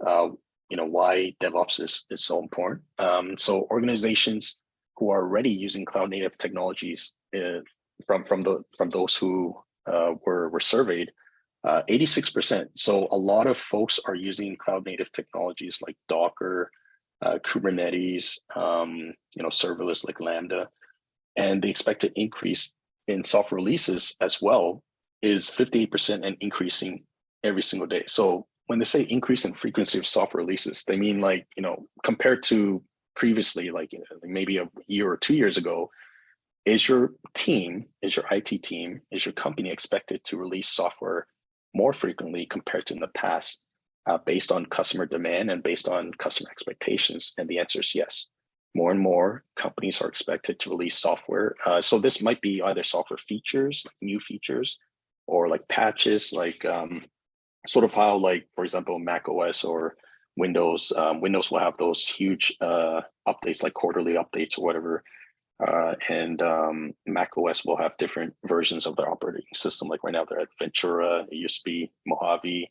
why DevOps is so important. So organizations who are already using cloud native technologies, from those who were surveyed, 86%. So a lot of folks are using cloud native technologies like Docker, Kubernetes, serverless like Lambda, and the expected increase in software releases as well is 58% and increasing every single day. So when they say increase in frequency of software releases, they mean compared to previously, maybe a year or 2 years ago, is your IT team, is your company expected to release software more frequently compared to in the past, based on customer demand and based on customer expectations? And the answer is yes. More and more companies are expected to release software. So this might be either software features, like new features, or like patches, like sort of how, for example, Mac OS or Windows. Windows will have those huge updates, like quarterly updates or whatever. And Mac OS will have different versions of their operating system. Like right now, they're at Ventura, it used to be Mojave,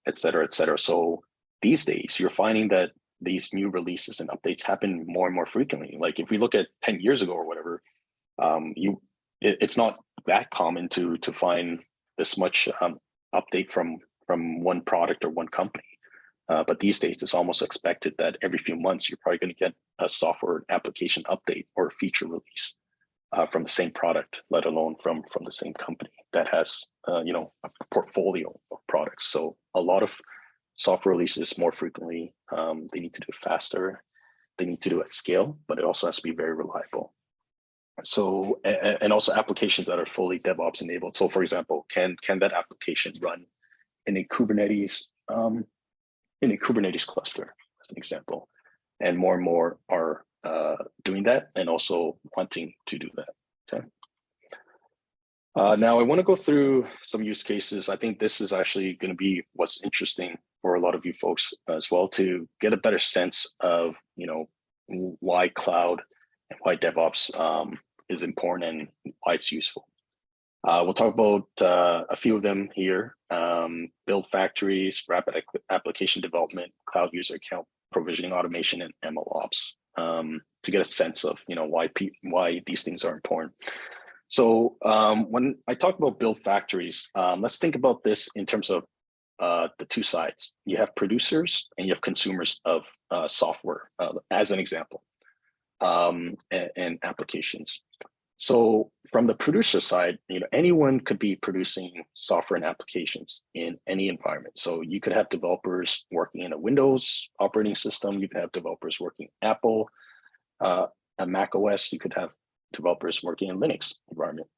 et cetera, et cetera. So these days, you're finding that these new releases and updates happen more and more frequently. Like if we look at 10 years ago or whatever, it's not that common to find this much update from one product or one company. But these days, it's almost expected that every few months, you're probably going to get a software application update or a feature release from the same product, let alone from the same company that has a portfolio of products. So a lot of software releases more frequently. They need to do it faster. They need to do it at scale, but it also has to be very reliable. So, and also applications that are fully DevOps enabled. So for example, can that application run in a Kubernetes cluster, as an example? And more are doing that and also wanting to do that. Okay. Now I want to go through some use cases. I think this is actually going to be what's interesting for a lot of you folks as well, to get a better sense of why cloud and why DevOps is important and why it's useful. We'll talk about a few of them here: build factories, rapid application development, cloud user account provisioning automation, and MLOps, to get a sense of why these things are important. So when I talk about build factories, let's think about this in terms of the two sides. You have producers and you have consumers of software, as an example, and applications. So from the producer side, anyone could be producing software and applications in any environment. So you could have developers working in a Windows operating system. You could have developers working Apple, a Mac OS. You could have developers working in Linux environment.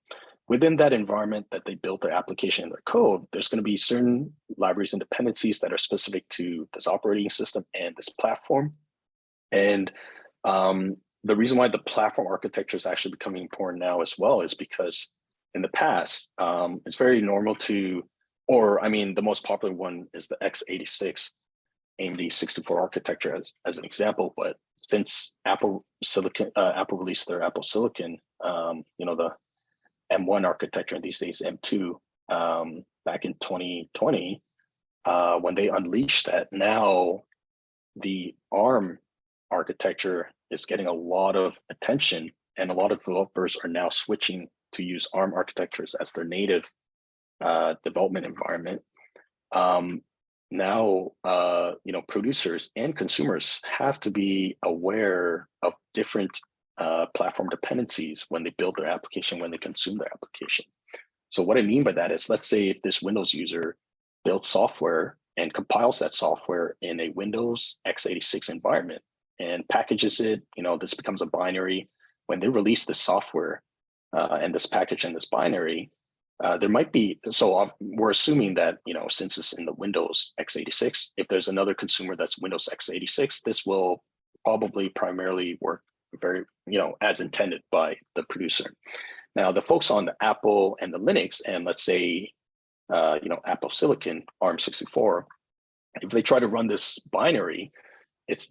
Within that environment that they built their application and their code, there's going to be certain libraries and dependencies that are specific to this operating system and this platform. And the reason why the platform architecture is actually becoming important now as well is because in the past, it's very normal to, the most popular one is the x86 AMD 64 architecture as an example, but since Apple released their Apple Silicon, the M1 architecture, these days M2, back in 2020, when they unleashed that, now the ARM architecture is getting a lot of attention, and a lot of developers are now switching to use ARM architectures as their native development environment. Now, producers and consumers have to be aware of different platform dependencies when they build their application, when they consume their application. So what I mean by that is, let's say if this Windows user builds software and compiles that software in a Windows x86 environment and packages it, this becomes a binary. When they release the software and this package and this binary, there might be, so we're assuming that, since it's in the Windows x86, if there's another consumer that's Windows x86, this will probably primarily work very, as intended by the producer. Now, the folks on the Apple and the Linux, and let's say, Apple Silicon, ARM64, if they try to run this binary, it's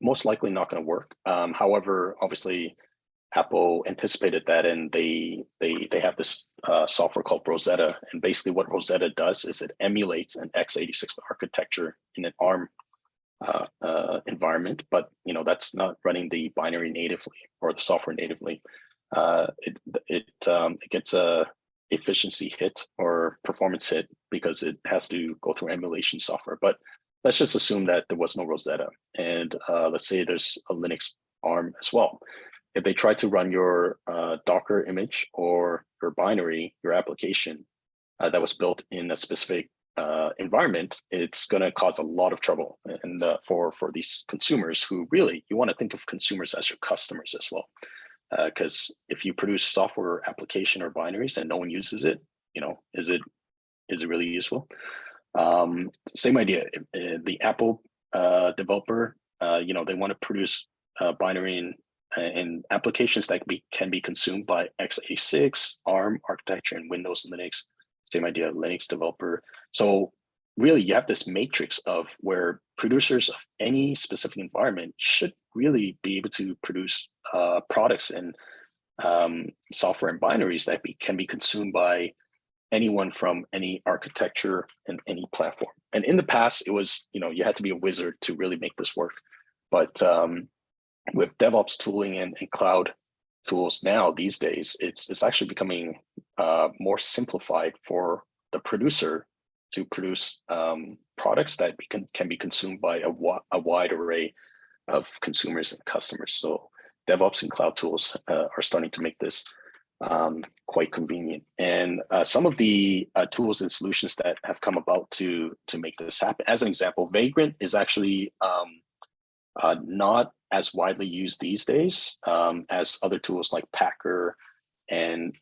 most likely not going to work. However, obviously, Apple anticipated that, and they have this software called Rosetta, and basically what Rosetta does is it emulates an x86 architecture in an ARM environment, but that's not running the binary natively or the software natively. It gets a efficiency hit or performance hit because it has to go through emulation software. But let's just assume that there was no Rosetta, and let's say there's a Linux ARM as well. If they try to run your Docker image or your binary, your application that was built in a specific environment, it's going to cause a lot of trouble. And for these consumers who really, you want to think of consumers as your customers as well. Because if you produce software application or binaries and no one uses it, is it really useful? Same idea. The Apple developer, they want to produce binary and applications that can be consumed by x86, ARM architecture, and Windows and Linux. Same idea, Linux developer. So really, you have this matrix of where producers of any specific environment should really be able to produce products and software and binaries that can be consumed by anyone from any architecture and any platform. And in the past, it was, you had to be a wizard to really make this work. But with DevOps tooling and cloud tools now these days, it's actually becoming more simplified for the producer to produce products that can be consumed by a wide array of consumers and customers. So DevOps and cloud tools are starting to make this quite convenient. And some of the tools and solutions that have come about to make this happen, as an example, Vagrant is actually not as widely used these days as other tools like Packer and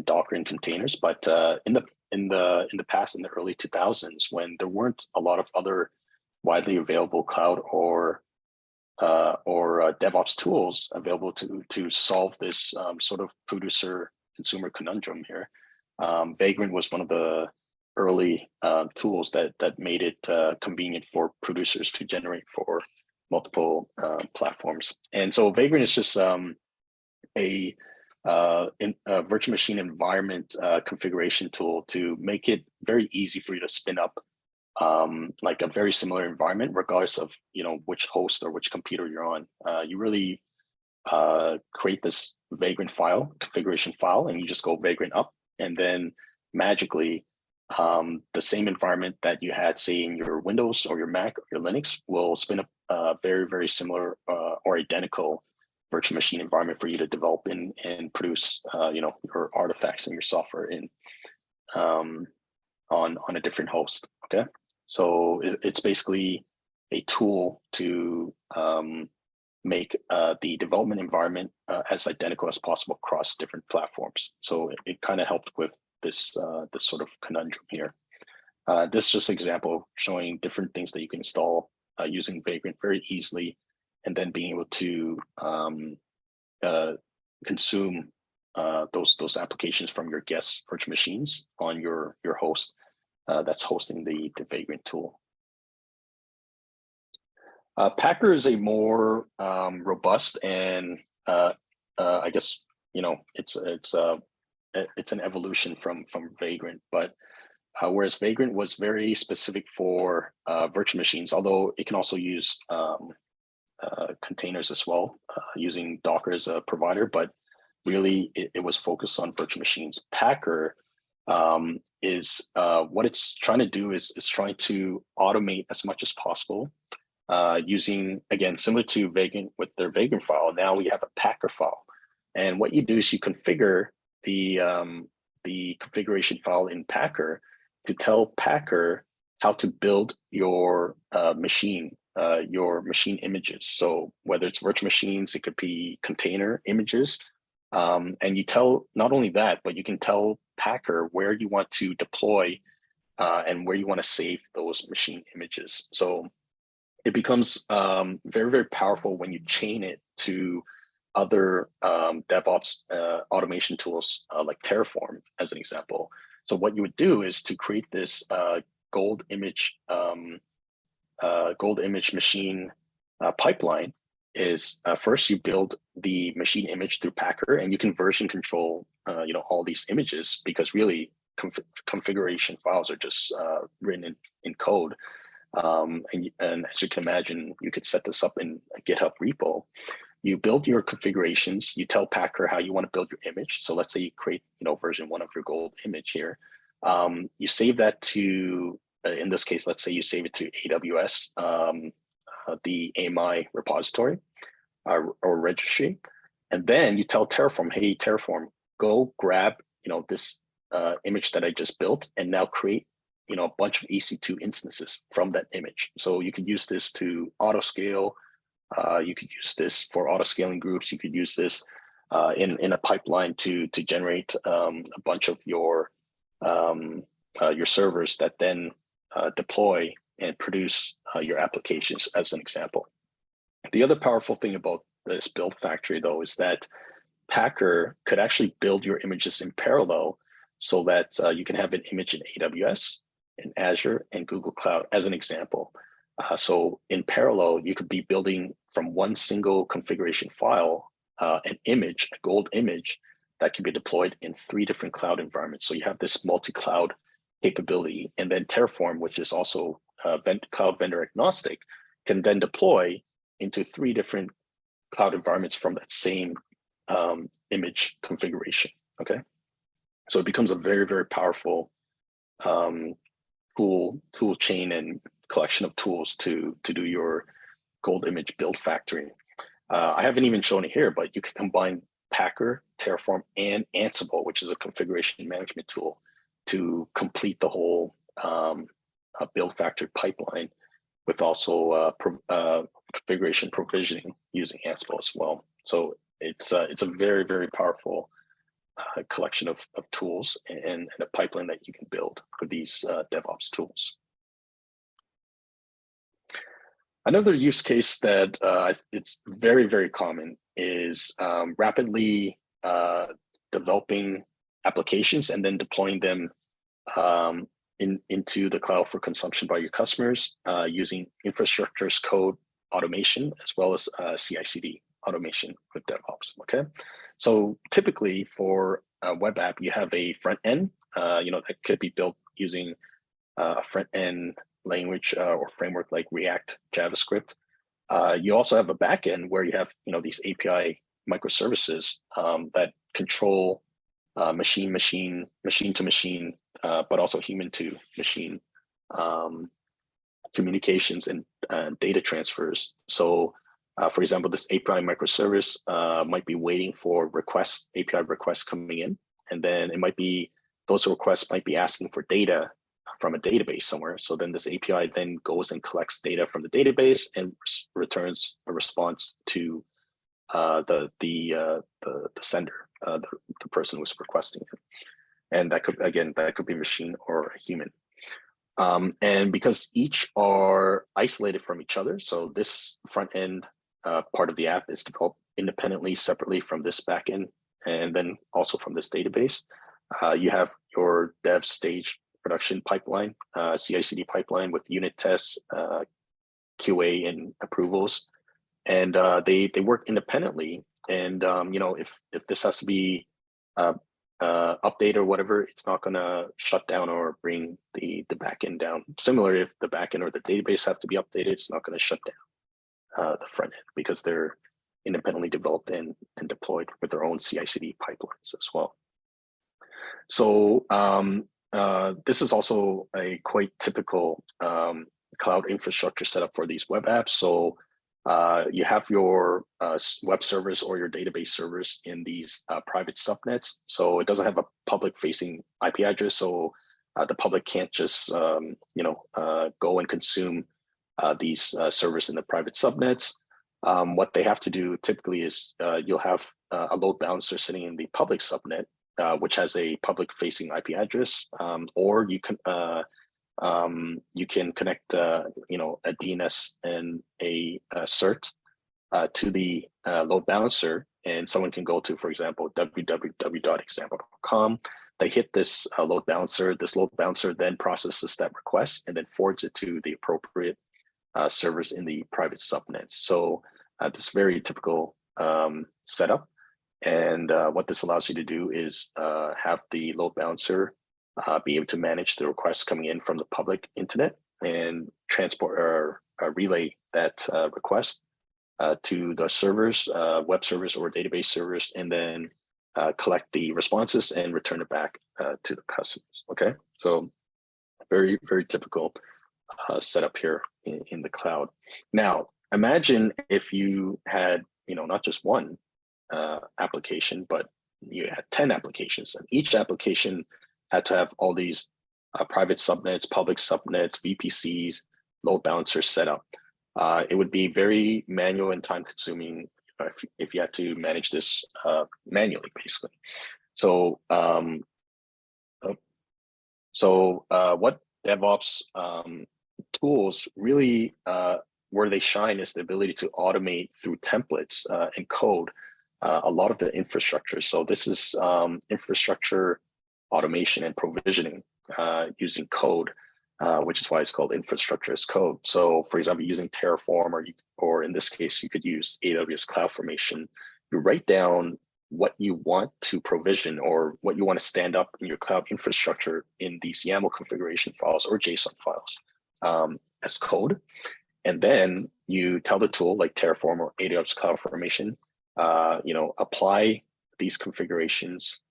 Docker and containers. But in the past, in the early 2000s, when there weren't a lot of other widely available cloud or DevOps tools available to solve this sort of producer consumer conundrum here, Vagrant was one of the early tools that made it convenient for producers to generate for multiple platforms. And so Vagrant is just a virtual machine environment configuration tool to make it very easy for you to spin up like a very similar environment, regardless of which host or which computer you're on. You really create this Vagrant file, configuration file, and you just go Vagrant up, and then magically the same environment that you had, say, in your Windows or your Mac or your Linux, will spin up a very, very similar or identical virtual machine environment for you to develop in and produce your artifacts and your software in on a different host. Okay, so it's basically a tool to make the development environment as identical as possible across different platforms. So it kind of helped with this sort of conundrum here. This is just an example showing different things that you can install using Vagrant very easily, and then being able to consume those applications from your guest virtual machines on your host that's hosting the Vagrant tool. Packer is a more robust and I guess it's an evolution from Vagrant, but whereas Vagrant was very specific for virtual machines, although it can also use containers as well, using Docker as a provider, but really it was focused on virtual machines. Packer is what it's trying to do is trying to automate as much as possible using, again, similar to Vagrant with their Vagrant file. Now we have a Packer file. And what you do is you configure the configuration file in Packer to tell Packer how to build your machine images. So whether it's virtual machines, it could be container images. And you tell not only that, but you can tell Packer where you want to deploy and where you want to save those machine images. So it becomes very, very powerful when you chain it to other DevOps automation tools like Terraform, as an example. So what you would do is to create this gold image machine pipeline is first you build the machine image through Packer, and you can version control all these images, because really configuration files are just written in code. And as you can imagine, you could set this up in a GitHub repo. You build your configurations, you tell Packer how you want to build your image. So let's say you create version 1 of your gold image here. You save that to, in this case, let's say you save it to AWS, the AMI repository or registry. And then you tell Terraform, hey, Terraform, go grab this image that I just built and now create a bunch of EC2 instances from that image. So you could use this to auto scale. You could use this for auto scaling groups. You could use this in a pipeline to generate a bunch of your servers that then deploy and produce your applications, as an example. The other powerful thing about this build factory, though, is that Packer could actually build your images in parallel, so that you can have an image in AWS, in Azure, and Google Cloud, as an example. So in parallel, you could be building from one single configuration file, an image, a gold image, that can be deployed in 3 different cloud environments. So you have this multi-cloud capability. And then Terraform, which is also cloud vendor agnostic, can then deploy into 3 different cloud environments from that same image configuration, okay? So it becomes a very, very powerful tool chain and collection of tools to do your gold image build factory. I haven't even shown it here, but you can combine Packer, Terraform, and Ansible, which is a configuration management tool, to complete the whole build factory pipeline, with also configuration provisioning using Ansible as well. So it's a very, very powerful collection of tools and a pipeline that you can build for these DevOps tools. Another use case that it's very, very common is rapidly developing applications and then deploying them into the cloud for consumption by your customers using infrastructure as code automation, as well as CI/CD automation with DevOps. Okay, so typically for a web app, you have a front end, that could be built using a front end language or framework like React, JavaScript. You also have a back end where you have these API microservices that control machine to machine, but also human to machine communications and data transfers. So for example, this API microservice might be waiting for API requests coming in, and then it might be, those requests might be asking for data from a database somewhere. So then this API then goes and collects data from the database and returns a response to the sender, the person who's requesting it. And that could be machine or a human. And because each are isolated from each other, so this front end part of the app is developed independently, separately from this backend, and then also from this database. You have your dev stage production pipeline, CI/CD pipeline with unit tests, QA and approvals, and they work independently. And if this has to be update or whatever, it's not going to shut down or bring the backend down. Similar, if the backend or the database have to be updated, it's not going to shut down the front end because they're independently developed and deployed with their own CI/CD pipelines as well. So this is also a quite typical cloud infrastructure setup for these web apps. So you have your web servers or your database servers in these private subnets. So it doesn't have a public facing IP address. So the public can't just go and consume these servers in the private subnets. What they have to do typically is you'll have a load balancer sitting in the public subnet, which has a public facing IP address, or you can connect a DNS and a cert to the load balancer, and someone can go to, for example, www.example.com. They hit this load balancer. This load balancer then processes that request and then forwards it to the appropriate servers in the private subnets. So this very typical setup. And what this allows you to do is have the load balancer be able to manage the requests coming in from the public internet and transport or relay that request to the servers, web servers or database servers, and then collect the responses and return it back to the customers. Okay, so very, very typical setup here in the cloud. Now, imagine if you had, not just one application, but you had 10 applications, and each application had to have all these private subnets, public subnets, VPCs, load balancers set up. It would be very manual and time consuming if you had to manage this manually, basically. So, what DevOps tools really where they shine is the ability to automate through templates and code a lot of the infrastructure. So this is infrastructure automation and provisioning using code, which is why it's called infrastructure as code. So for example, using Terraform, or in this case, you could use AWS CloudFormation. You write down what you want to provision or what you want to stand up in your cloud infrastructure in these YAML configuration files or JSON files as code. And then you tell the tool like Terraform or AWS CloudFormation, apply these configurations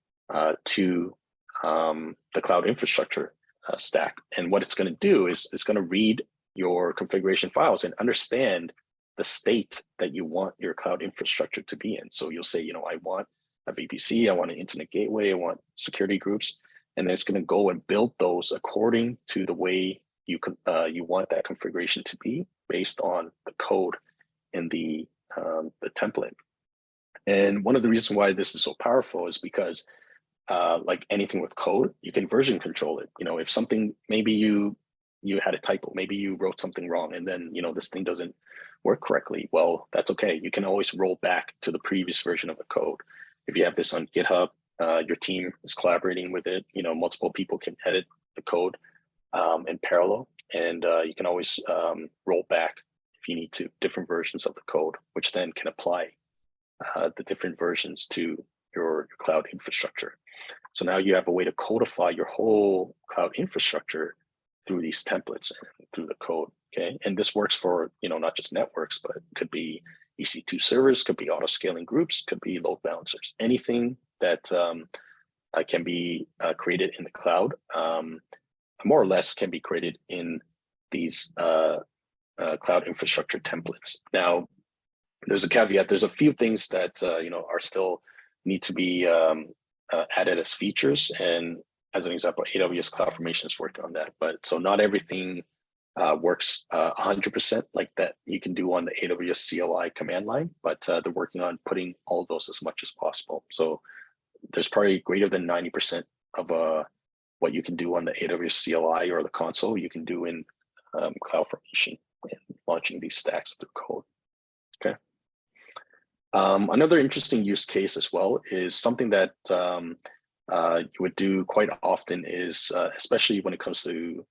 to the cloud infrastructure stack. And what it's going to do is it's going to read your configuration files and understand the state that you want your cloud infrastructure to be in. So you'll say, I want a VPC, I want an internet gateway, I want security groups, and then it's going to go and build those according to the way you want that configuration to be based on the code in the template. And one of the reasons why this is so powerful is because like anything with code, you can version control it. If something, maybe you had a typo, maybe you wrote something wrong, and then this thing doesn't work correctly. Well, that's okay. You can always roll back to the previous version of the code. If you have this on GitHub, your team is collaborating with it. Multiple people can edit the code in parallel, and you can always roll back if you need to different versions of the code, which then can apply the different versions to your cloud infrastructure. So now you have a way to codify your whole cloud infrastructure through these templates and through the code. Okay, and this works for not just networks, but it could be EC2 servers, could be auto scaling groups, could be load balancers. Anything that can be created in the cloud, more or less, can be created in these cloud infrastructure templates. Now, there's a caveat. There's a few things that are still need to be added as features, and as an example, AWS CloudFormation is working on that. But so not everything works 100% like that you can do on the AWS CLI command line, but they're working on putting all of those as much as possible. So there's probably greater than 90% of what you can do on the AWS CLI or the console, you can do in CloudFormation and launching these stacks through code. Okay. Another interesting use case as well is something that you would do quite often is, especially when it comes to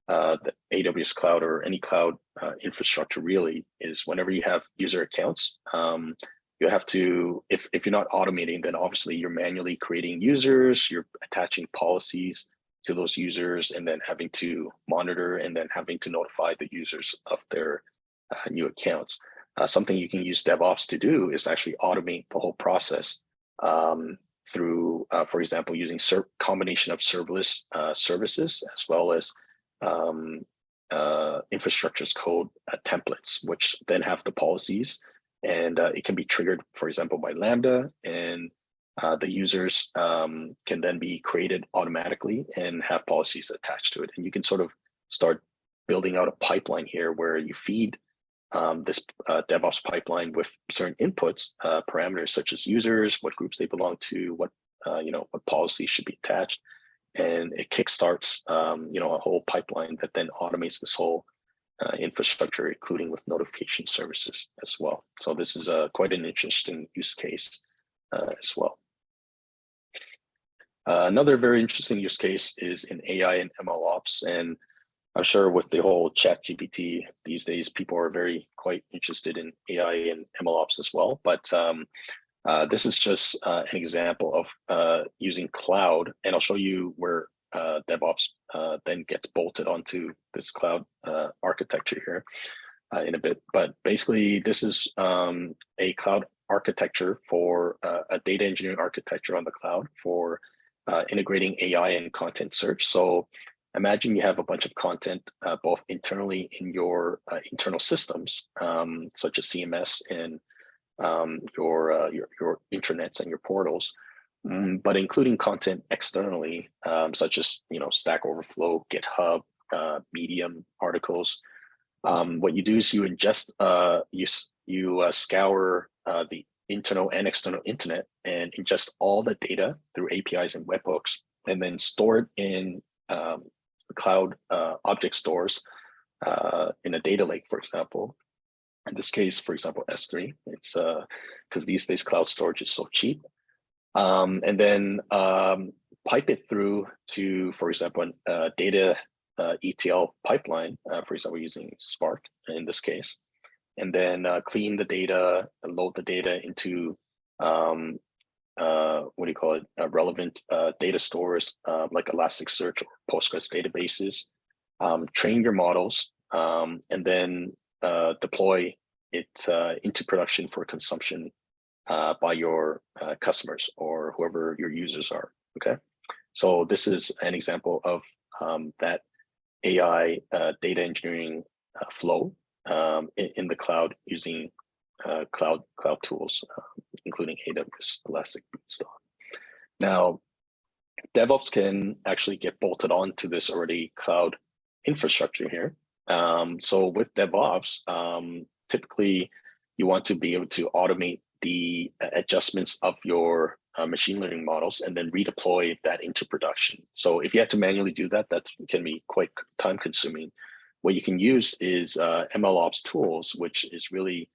the AWS cloud or any cloud infrastructure really is whenever you have user accounts, you have to, if you're not automating, then obviously you're manually creating users, you're attaching policies to those users, and then having to monitor and then having to notify the users of their new accounts. Something you can use DevOps to do is actually automate the whole process through, for example, using combination of serverless services as well as infrastructure as code templates, which then have the policies, and it can be triggered, for example, by Lambda, and the users can then be created automatically and have policies attached to it. And you can sort of start building out a pipeline here where you feed this DevOps pipeline with certain inputs, parameters such as users, what groups they belong to, what what policies should be attached, and it kickstarts a whole pipeline that then automates this whole infrastructure, including with notification services as well. So this is quite an interesting use case as well. Another very interesting use case is in AI and ML ops, and I'm sure with the whole ChatGPT these days, people are quite interested in AI and ML ops as well. But this is just an example of using cloud, and I'll show you where DevOps then gets bolted onto this cloud architecture here in a bit. But basically, this is a cloud architecture for a data engineering architecture on the cloud for integrating AI and content search. So imagine you have a bunch of content both internally in your internal systems, such as CMS and your intranets and your portals, but including content externally, such as Stack Overflow, GitHub, Medium articles. What you do is you ingest, you scour the internal and external internet and ingest all the data through APIs and webhooks, and then store it in cloud object stores in a data lake, for example. In this case, for example, S3. It's because these days cloud storage is so cheap. And then pipe it through to, for example, a data ETL pipeline, for example, using Spark in this case, and then clean the data, load the data into relevant data stores like Elasticsearch or Postgres databases, train your models, and then deploy it into production for consumption by your customers or whoever your users are. Okay, so this is an example of that AI data engineering flow in the cloud using cloud tools, including AWS, Elastic Beanstalk. Now, DevOps can actually get bolted on to this already cloud infrastructure here. So with DevOps, typically you want to be able to automate the adjustments of your machine learning models and then redeploy that into production. So if you have to manually do that, that can be quite time consuming. What you can use is MLOps tools, which is really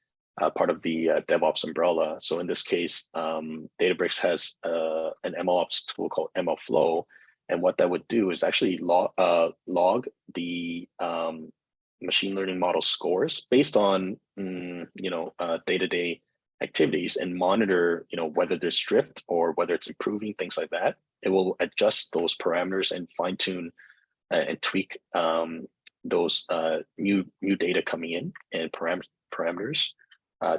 part of the DevOps umbrella. So in this case, Databricks has an MLOps tool called MLflow. And what that would do is actually log the machine learning model scores based on day-to-day activities and monitor whether there's drift or whether it's improving, things like that. It will adjust those parameters and fine-tune and tweak those new data coming in and parameters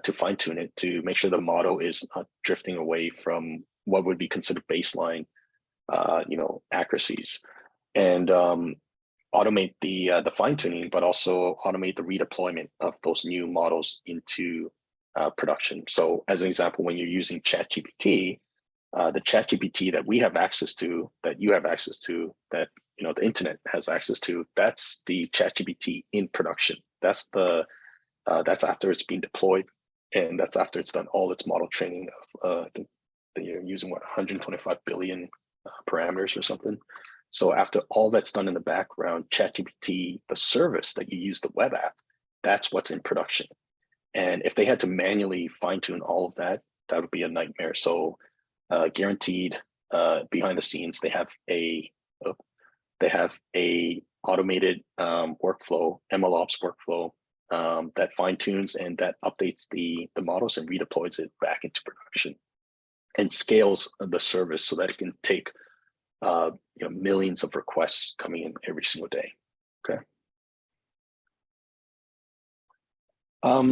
to fine-tune it to make sure the model is not drifting away from what would be considered baseline accuracies, and automate the fine-tuning, but also automate the redeployment of those new models into production. So as an example, when you're using ChatGPT, the ChatGPT that we have access to, that you have access to, that the internet has access to, that's the ChatGPT in production. That's after it's been deployed, and that's after it's done all its model training of I think you're using 125 billion parameters or something. So after all that's done in the background, ChatGPT, the service that you use, the web app, that's what's in production. And if they had to manually fine tune all of that, that would be a nightmare. So guaranteed behind the scenes, they have a automated workflow, MLOps workflow that fine tunes and that updates the models and redeploys it back into production and scales the service so that it can take millions of requests coming in every single day. Okay.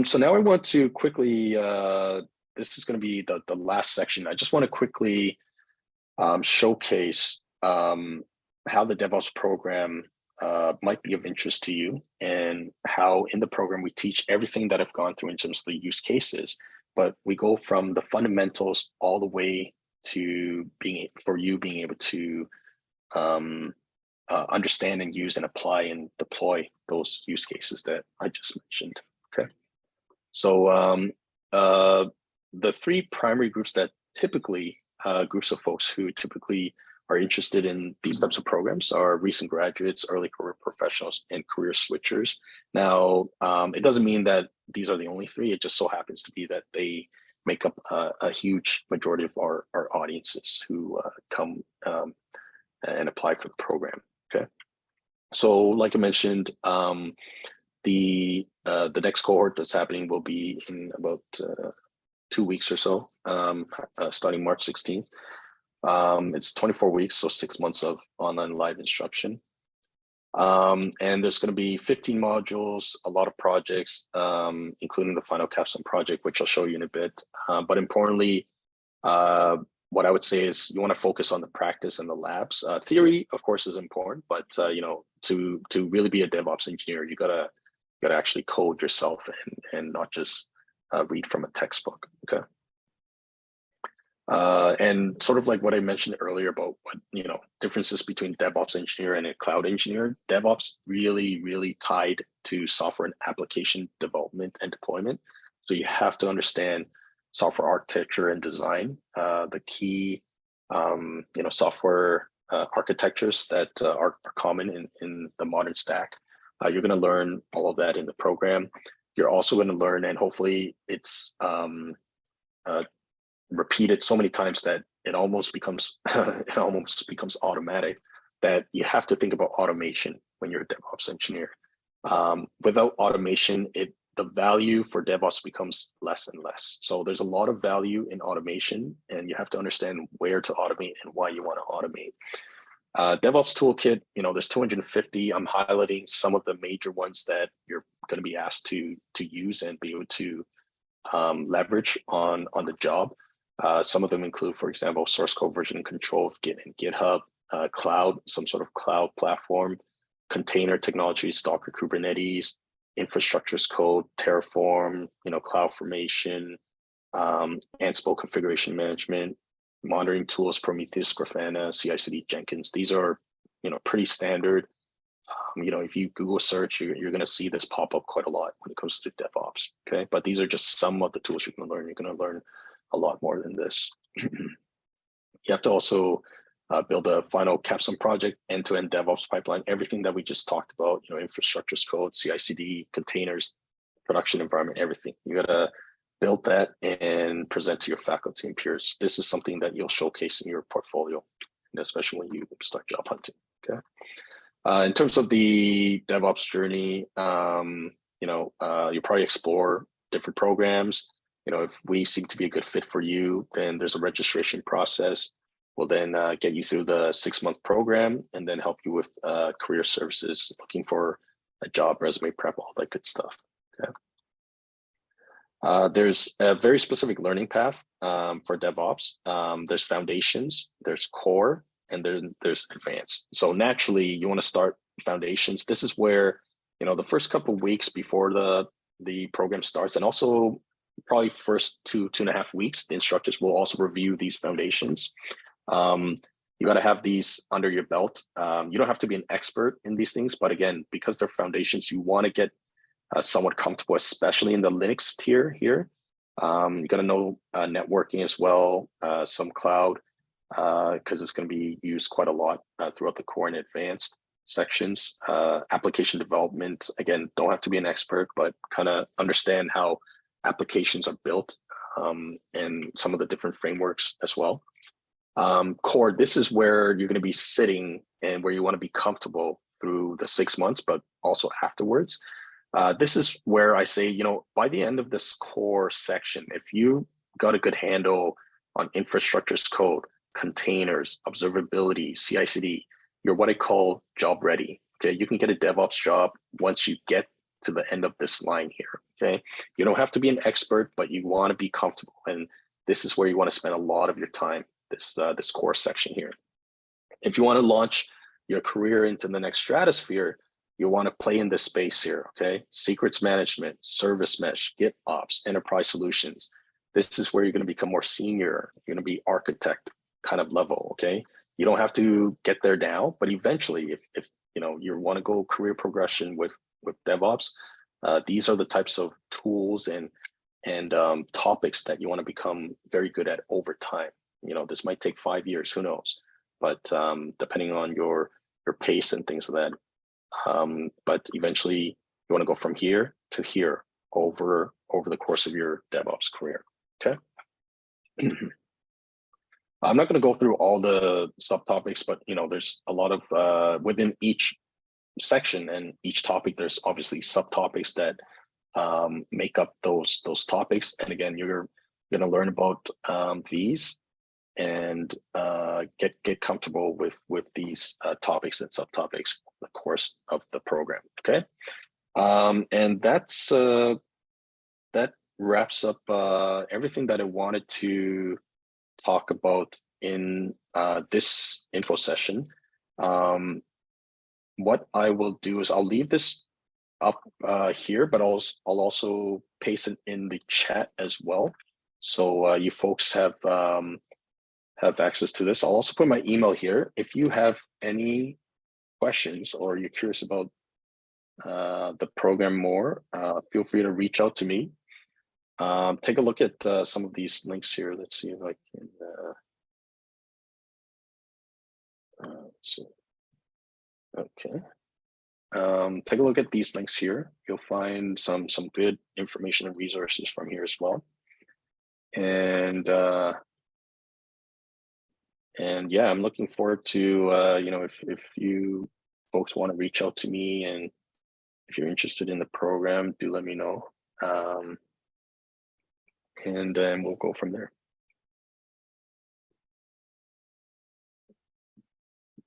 So now I want to quickly, this is going to be the last section. I just want to quickly showcase how the DevOps program might be of interest to you, and how in the program we teach everything that I've gone through in terms of the use cases, but we go from the fundamentals all the way to being able to understand and use and apply and deploy those use cases that I just mentioned. Okay. So the three primary groups that typically, groups of folks who typically are interested in these types of programs are recent graduates, early career professionals, and career switchers. Now, it doesn't mean that these are the only three. It just so happens to be that they make up a huge majority of our audiences who come and apply for the program. Okay. So like I mentioned, the next cohort that's happening will be in about 2 weeks or so, starting March 16th. It's 24 weeks, so 6 months of online live instruction. And there's going to be 15 modules, a lot of projects, including the final capstone project, which I'll show you in a bit. But importantly, what I would say is you want to focus on the practice and the labs. Theory, of course, is important, but to really be a DevOps engineer, you gotta actually code yourself and not just read from a textbook. Okay. And sort of like what I mentioned earlier about what differences between DevOps engineer and a cloud engineer. DevOps really tied to software and application development and deployment. So you have to understand software architecture and design, the key software architectures that are common in the modern stack. You're going to learn all of that in the program. You're also going to learn, and hopefully it's repeated so many times that it almost becomes automatic, that you have to think about automation when you're a DevOps engineer. Without automation, the value for DevOps becomes less and less. So there's a lot of value in automation, and you have to understand where to automate and why you want to automate. DevOps toolkit, there's 250. I'm highlighting some of the major ones that you're going to be asked to use and be able to leverage on the job. Some of them include, for example, source code version control of Git and GitHub, cloud, some sort of cloud platform, container technologies, Docker, Kubernetes, infrastructure as code, Terraform, CloudFormation, Ansible configuration management, monitoring tools, Prometheus, Grafana, CI/CD, Jenkins. These are, pretty standard. If you Google search, you're going to see this pop up quite a lot when it comes to DevOps. Okay, but these are just some of the tools you're going to learn. You're going to learn a lot more than this. You have to also build a final capstone project, end-to-end DevOps pipeline, everything that we just talked about, infrastructure as code, CI/CD, containers, production environment, everything. You got to build that and present to your faculty and peers. This is something that you'll showcase in your portfolio, especially when you start job hunting. Okay. In terms of the DevOps journey, you probably explore different programs. If we seem to be a good fit for you, then there's a registration process. We'll then get you through the 6-month program and then help you with career services, looking for a job, resume prep, all that good stuff. Okay. There's a very specific learning path for DevOps. There's foundations, there's core, and then there's advanced. So naturally, you want to start foundations. This is where, the first couple of weeks before the program starts, and also probably first 2.5 weeks, the instructors will also review these foundations. You got to have these under your belt. You don't have to be an expert in these things, but again, because they're foundations, you want to get somewhat comfortable, especially in the Linux tier here. You got to know networking as well, some cloud, because it's going to be used quite a lot throughout the core and advanced sections. Application development, again, don't have to be an expert, but kind of understand how applications are built and some of the different frameworks as well. Core, this is where you're going to be sitting and where you want to be comfortable through the 6 months, but also afterwards. This is where I say, by the end of this core section, if you got a good handle on infrastructure as code, containers, observability, CI/CD, you're what I call job ready. Okay, you can get a DevOps job once you get to the end of this line here. Okay, you don't have to be an expert, but you want to be comfortable, and this is where you want to spend a lot of your time. This core section here. If you want to launch your career into the next stratosphere, you want to play in this space here. Okay, secrets management, service mesh, GitOps, enterprise solutions. This is where you're going to become more senior. You're going to be architect kind of level. Okay, you don't have to get there now, but eventually, if you want to go career progression with DevOps, these are the types of tools and topics that you want to become very good at over time. This might take 5 years, who knows? But depending on your pace and things like that. But eventually, you want to go from here to here over the course of your DevOps career. Okay. I'm not going to go through all the subtopics, but there's a lot of within each section and each topic. There's obviously subtopics that make up those topics. And again, you're going to learn about these and get comfortable with these topics and subtopics over the course of the program. Okay, and that wraps up everything that I wanted to talk about in this info session. What I will do is I'll leave this up here, but I'll also paste it in the chat as well, so you folks have access to this. I'll also put my email here. If you have any questions or you're curious about the program more, feel free to reach out to me. Take a look at some of these links here. Let's see if I can. Let's see. Okay. Take a look at these links here. You'll find some good information and resources from here as well. And yeah, I'm looking forward to if you folks want to reach out to me, and if you're interested in the program, do let me know. And then we'll go from there.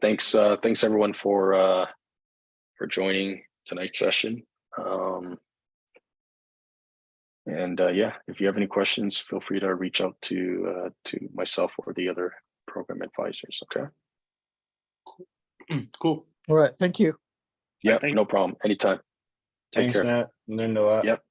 Thanks everyone for joining tonight's session. Yeah, if you have any questions, feel free to reach out to myself or the other program advisors. Okay. Cool. All right. Thank you. Yeah, no problem. Anytime. Take Thanks, care. Nat. Learned a lot. Yep.